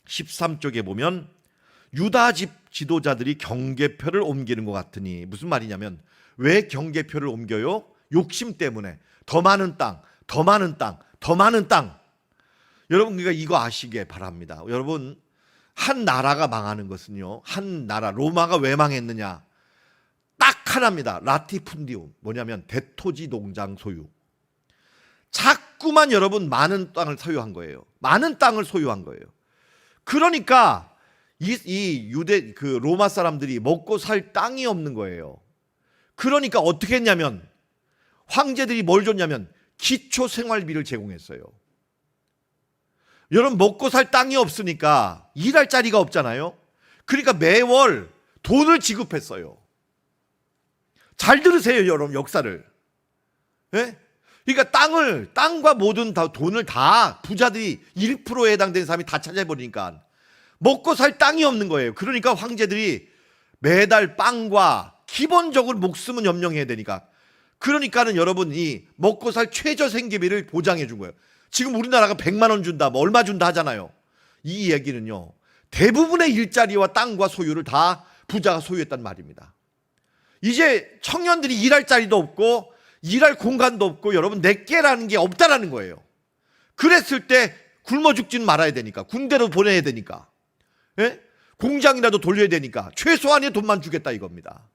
13쪽에 보면 유다 집 지도자들이 경계표를 옮기는 것 같으니, 무슨 말이냐면 왜 경계표를 옮겨요? 욕심 때문에. 더 많은 땅, 더 많은 땅, 더 많은 땅. 여러분 그러니까 이거 아시길 바랍니다. 여러분 한 나라가 망하는 것은요, 한 나라 로마가 왜 망했느냐, 딱 하나입니다. 라티푼디움. 뭐냐면 대토지 농장 소유. 자꾸만 여러분 많은 땅을 소유한 거예요. 많은 땅을 소유한 거예요. 그러니까 이 유대 그 로마 사람들이 먹고 살 땅이 없는 거예요. 그러니까 어떻게 했냐면 황제들이 뭘 줬냐면 기초 생활비를 제공했어요. 여러분 먹고 살 땅이 없으니까 일할 자리가 없잖아요. 그러니까 매월 돈을 지급했어요. 잘 들으세요, 여러분 역사를. 예? 그러니까 땅과 모든 돈을 다 부자들이 1%에 해당되는 사람이 다 차지해버리니까 먹고 살 땅이 없는 거예요. 그러니까 황제들이 매달 빵과 기본적으로 목숨은 염려해야 되니까, 그러니까는 여러분 이 먹고 살 최저 생계비를 보장해 준 거예요. 지금 우리나라가 100만 원 준다, 뭐 얼마 준다 하잖아요. 이 얘기는요, 대부분의 일자리와 땅과 소유를 다 부자가 소유했단 말입니다. 이제 청년들이 일할 자리도 없고 일할 공간도 없고 여러분 내게라는 게 없다라는 거예요. 그랬을 때 굶어 죽지는 말아야 되니까, 군대로 보내야 되니까, 예? 공장이라도 돌려야 되니까 최소한의 돈만 주겠다 이겁니다.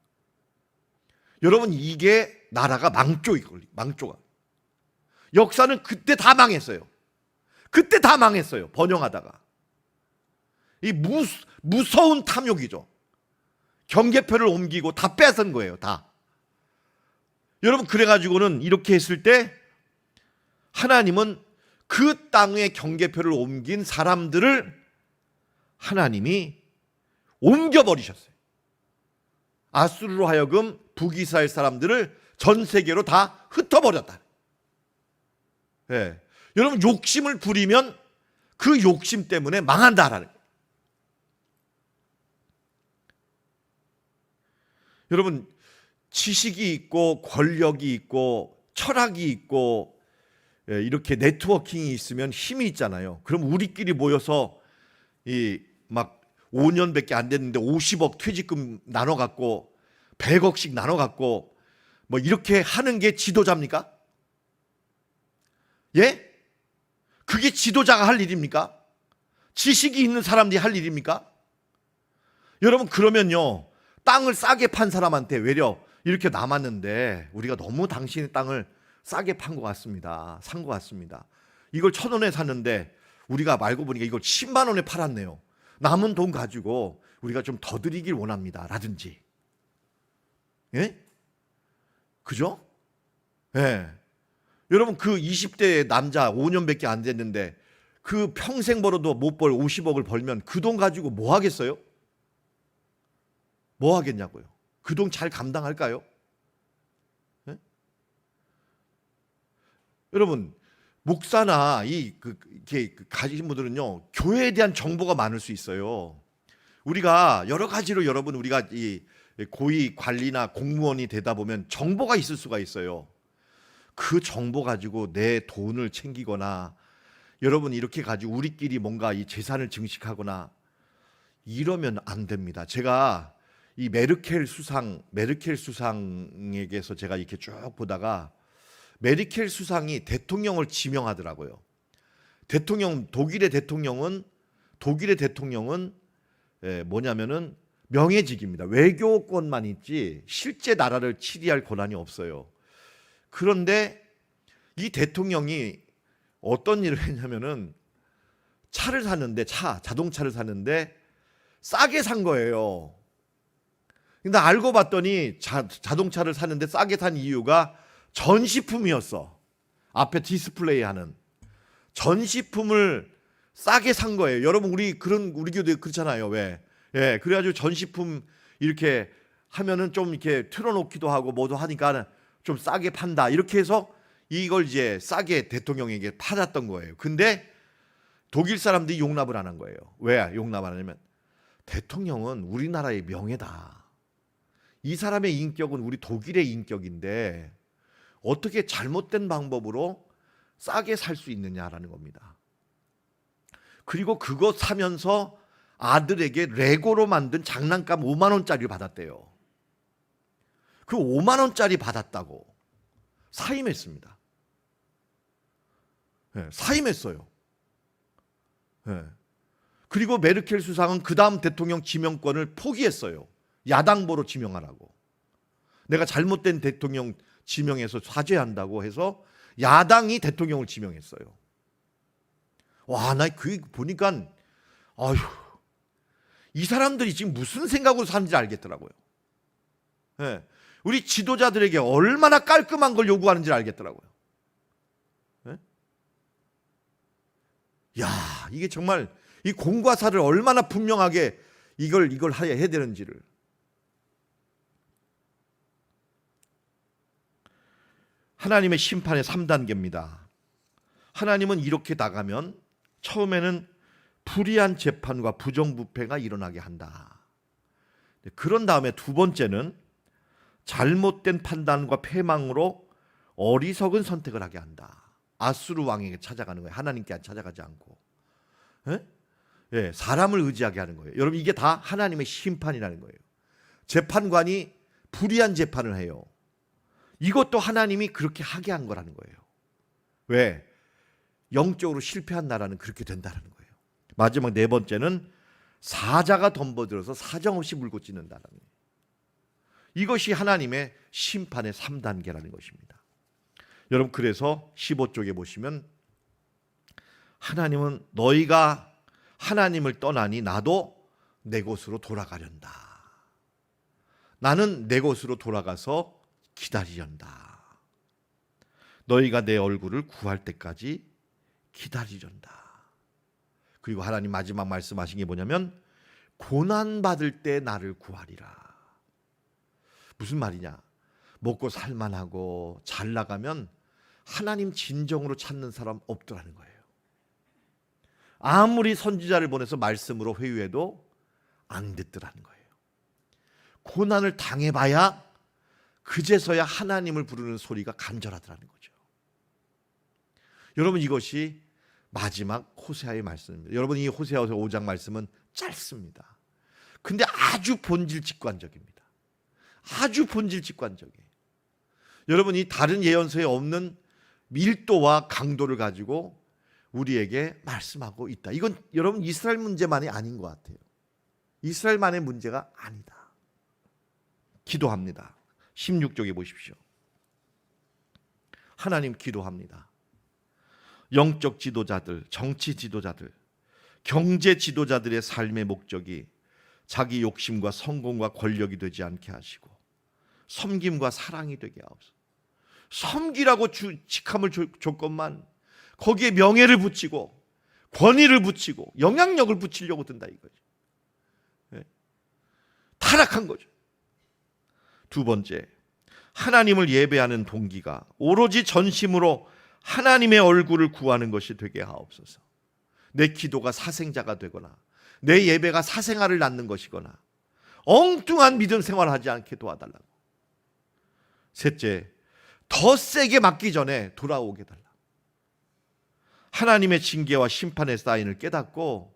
여러분 이게 나라가 망조가. 역사는 그때 다 망했어요. 그때 다 망했어요. 번영하다가. 이 무서운 탐욕이죠. 경계표를 옮기고 다 뺏은 거예요. 다. 여러분 그래가지고는 이렇게 했을 때 하나님은 그 땅의 경계표를 옮긴 사람들을 하나님이 옮겨버리셨어요. 아수르로 하여금 북이스라엘 사람들을 전 세계로 다 흩어버렸다. 예. 여러분 욕심을 부리면 그 욕심 때문에 망한다라는 거예요. 여러분 지식이 있고 권력이 있고 철학이 있고 이렇게 네트워킹이 있으면 힘이 있잖아요. 그럼 우리끼리 모여서 이 막 5년밖에 안 됐는데 50억 퇴직금 나눠 갖고 100억씩 나눠 갖고 뭐 이렇게 하는 게 지도자입니까? 예? 그게 지도자가 할 일입니까? 지식이 있는 사람들이 할 일입니까? 여러분 그러면요, 땅을 싸게 판 사람한테 외려 이렇게 남았는데 우리가 너무 당신의 땅을 싸게 판 것 같습니다. 산 것 같습니다. 이걸 1,000원에 샀는데 우리가 알고 보니까 이걸 10만 원에 팔았네요. 남은 돈 가지고 우리가 좀 더 드리길 원합니다. 라든지. 예? 그죠? 예. 여러분 그 20대 남자 5년밖에 안 됐는데 그 평생 벌어도 못 벌 50억을 벌면 그 돈 가지고 뭐 하겠어요? 뭐 하겠냐고요? 그 돈 잘 감당할까요? 예? 여러분 목사나 이렇게 가지신 분들은요 교회에 대한 정보가 많을 수 있어요. 우리가 여러 가지로 여러분 우리가 이 고위 관리나 공무원이 되다 보면 정보가 있을 수가 있어요. 그 정보 가지고 내 돈을 챙기거나 여러분 이렇게 가지고 우리끼리 뭔가 이 재산을 증식하거나 이러면 안 됩니다. 제가 이 메르켈 수상에게서 제가 이렇게 쭉 보다가 메르켈 수상이 대통령을 지명하더라고요. 독일의 대통령은 뭐냐면은 명예직입니다. 외교권만 있지 실제 나라를 치리할 권한이 없어요. 그런데 이 대통령이 어떤 일을 했냐면은 자동차를 샀는데 싸게 산 거예요. 근데 알고 봤더니 자동차를 샀는데 싸게 산 이유가 전시품이었어. 앞에 디스플레이 하는 전시품을 싸게 산 거예요. 여러분 우리 교도 그렇잖아요. 왜? 예, 그래가지고 전시품 이렇게 하면은 좀 이렇게 틀어놓기도 하고 뭐도 하니까 좀 싸게 판다. 이렇게 해서 이걸 이제 싸게 대통령에게 팔았던 거예요. 근데 독일 사람들이 용납을 안 한 거예요. 왜 용납 안 하냐면 대통령은 우리나라의 명예다. 이 사람의 인격은 우리 독일의 인격인데 어떻게 잘못된 방법으로 싸게 살 수 있느냐라는 겁니다. 그리고 그거 사면서 아들에게 레고로 만든 장난감 5만 원짜리를 받았대요. 그 5만 원짜리 받았다고 사임했습니다. 네, 사임했어요. 네. 그리고 메르켈 수상은 그 다음 대통령 지명권을 포기했어요. 야당보로 지명하라고. 내가 잘못된 대통령 지명해서 사죄한다고 해서 야당이 대통령을 지명했어요. 와, 나 그 보니까 아휴, 이 사람들이 지금 무슨 생각으로 사는지 알겠더라고요. 네. 우리 지도자들에게 얼마나 깔끔한 걸 요구하는지 알겠더라고요. 네? 야, 이게 정말 이 공과 사를 얼마나 분명하게 이걸 해야 되는지를. 하나님의 심판의 3단계입니다. 하나님은 이렇게 나가면 처음에는 불의한 재판과 부정부패가 일어나게 한다. 그런 다음에 두 번째는 잘못된 판단과 패망으로 어리석은 선택을 하게 한다. 아수르 왕에게 찾아가는 거예요. 하나님께 찾아가지 않고. 예, 사람을 의지하게 하는 거예요. 여러분 이게 다 하나님의 심판이라는 거예요. 재판관이 불의한 재판을 해요. 이것도 하나님이 그렇게 하게 한 거라는 거예요. 왜? 영적으로 실패한 나라는 그렇게 된다는 거예요. 마지막 네 번째는 사자가 덤벼들어서 사정없이 물고 찢는다는 거예요. 이것이 하나님의 심판의 3단계라는 것입니다. 여러분 그래서 15쪽에 보시면 하나님은 너희가 하나님을 떠나니 나도 내 곳으로 돌아가련다. 나는 내 곳으로 돌아가서 기다리련다. 너희가 내 얼굴을 구할 때까지 기다리련다. 그리고 하나님 마지막 말씀하신 게 뭐냐면 고난받을 때 나를 구하리라. 무슨 말이냐? 먹고 살만하고 잘 나가면 하나님 진정으로 찾는 사람 없더라는 거예요. 아무리 선지자를 보내서 말씀으로 회유해도 안 듣더라는 거예요. 고난을 당해봐야 그제서야 하나님을 부르는 소리가 간절하더라는 거죠. 여러분 이것이 마지막 호세아의 말씀입니다. 여러분 이 호세아서 5장 말씀은 짧습니다. 근데 아주 본질 직관적입니다. 아주 본질 직관적이에요. 여러분 이 다른 예언서에 없는 밀도와 강도를 가지고 우리에게 말씀하고 있다. 이건 여러분 이스라엘 문제만이 아닌 것 같아요. 이스라엘만의 문제가 아니다. 기도합니다. 16쪽에 보십시오. 하나님 기도합니다. 영적 지도자들, 정치 지도자들, 경제 지도자들의 삶의 목적이 자기 욕심과 성공과 권력이 되지 않게 하시고 섬김과 사랑이 되게 하옵소서. 섬기라고 직함을 줬건만 거기에 명예를 붙이고 권위를 붙이고 영향력을 붙이려고 든다 이거죠. 네. 타락한 거죠. 두 번째, 하나님을 예배하는 동기가 오로지 전심으로 하나님의 얼굴을 구하는 것이 되게 하옵소서. 내 기도가 사생자가 되거나 내 예배가 사생활을 낳는 것이거나 엉뚱한 믿음 생활을 하지 않게 도와달라고. 셋째, 더 세게 맞기 전에 돌아오게 달라. 하나님의 징계와 심판의 사인을 깨닫고,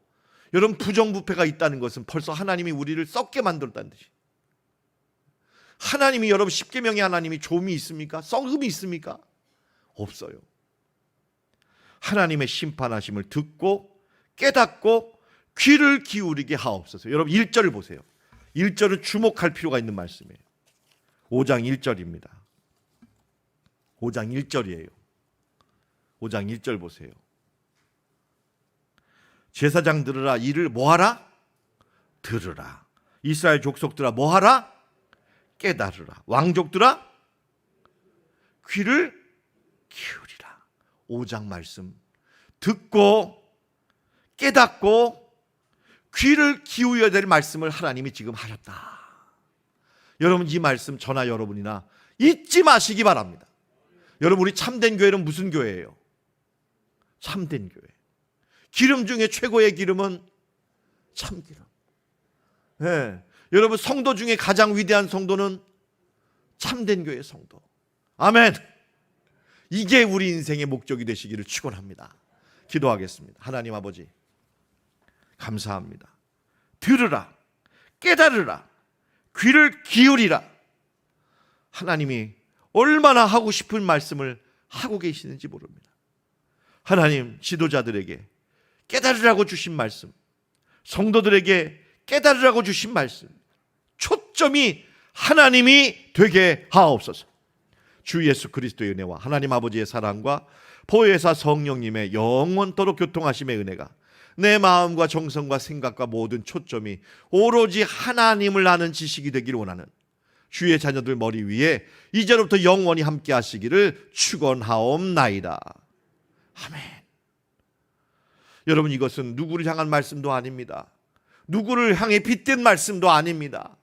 여러분, 부정부패가 있다는 것은 벌써 하나님이 우리를 썩게 만들었다는 뜻이에요. 하나님이, 여러분, 십계명의 하나님이 좀이 있습니까? 썩음이 있습니까? 없어요. 하나님의 심판하심을 듣고 깨닫고 귀를 기울이게 하옵소서. 여러분, 1절을 보세요. 1절은 주목할 필요가 있는 말씀이에요. 5장 1절입니다. 5장 1절이에요. 5장 1절 보세요. 제사장 들으라, 이를 뭐하라? 들으라. 이스라엘 족속들아 뭐하라? 깨달으라. 왕족들아 귀를 기울이라. 5장 말씀 듣고 깨닫고 귀를 기울여야 될 말씀을 하나님이 지금 하셨다. 여러분, 이 말씀 저나 여러분이나 잊지 마시기 바랍니다. 여러분, 우리 참된 교회는 무슨 교회예요? 참된 교회. 기름 중에 최고의 기름은 참기름. 네. 여러분, 성도 중에 가장 위대한 성도는 참된 교회의 성도. 아멘. 이게 우리 인생의 목적이 되시기를 축원합니다. 기도하겠습니다. 하나님 아버지, 감사합니다. 들으라, 깨달으라, 귀를 기울이라. 하나님이 얼마나 하고 싶은 말씀을 하고 계시는지 모릅니다. 하나님, 지도자들에게 깨달으라고 주신 말씀, 성도들에게 깨달으라고 주신 말씀, 초점이 하나님이 되게 하옵소서. 주 예수 그리스도의 은혜와 하나님 아버지의 사랑과 보혜사 성령님의 영원토록 교통하심의 은혜가 내 마음과 정성과 생각과 모든 초점이 오로지 하나님을 아는 지식이 되기를 원하는 주의 자녀들 머리 위에 이제로부터 영원히 함께 하시기를 축원하옵나이다. 아멘. 여러분, 이것은 누구를 향한 말씀도 아닙니다. 누구를 향해 빗댄 말씀도 아닙니다.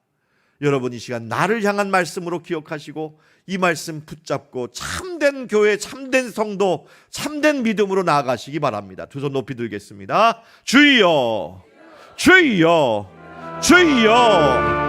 여러분, 이 시간 나를 향한 말씀으로 기억하시고 이 말씀 붙잡고 참된 교회, 참된 성도, 참된 믿음으로 나아가시기 바랍니다. 두 손 높이 들겠습니다. 주여, 주여, 주여.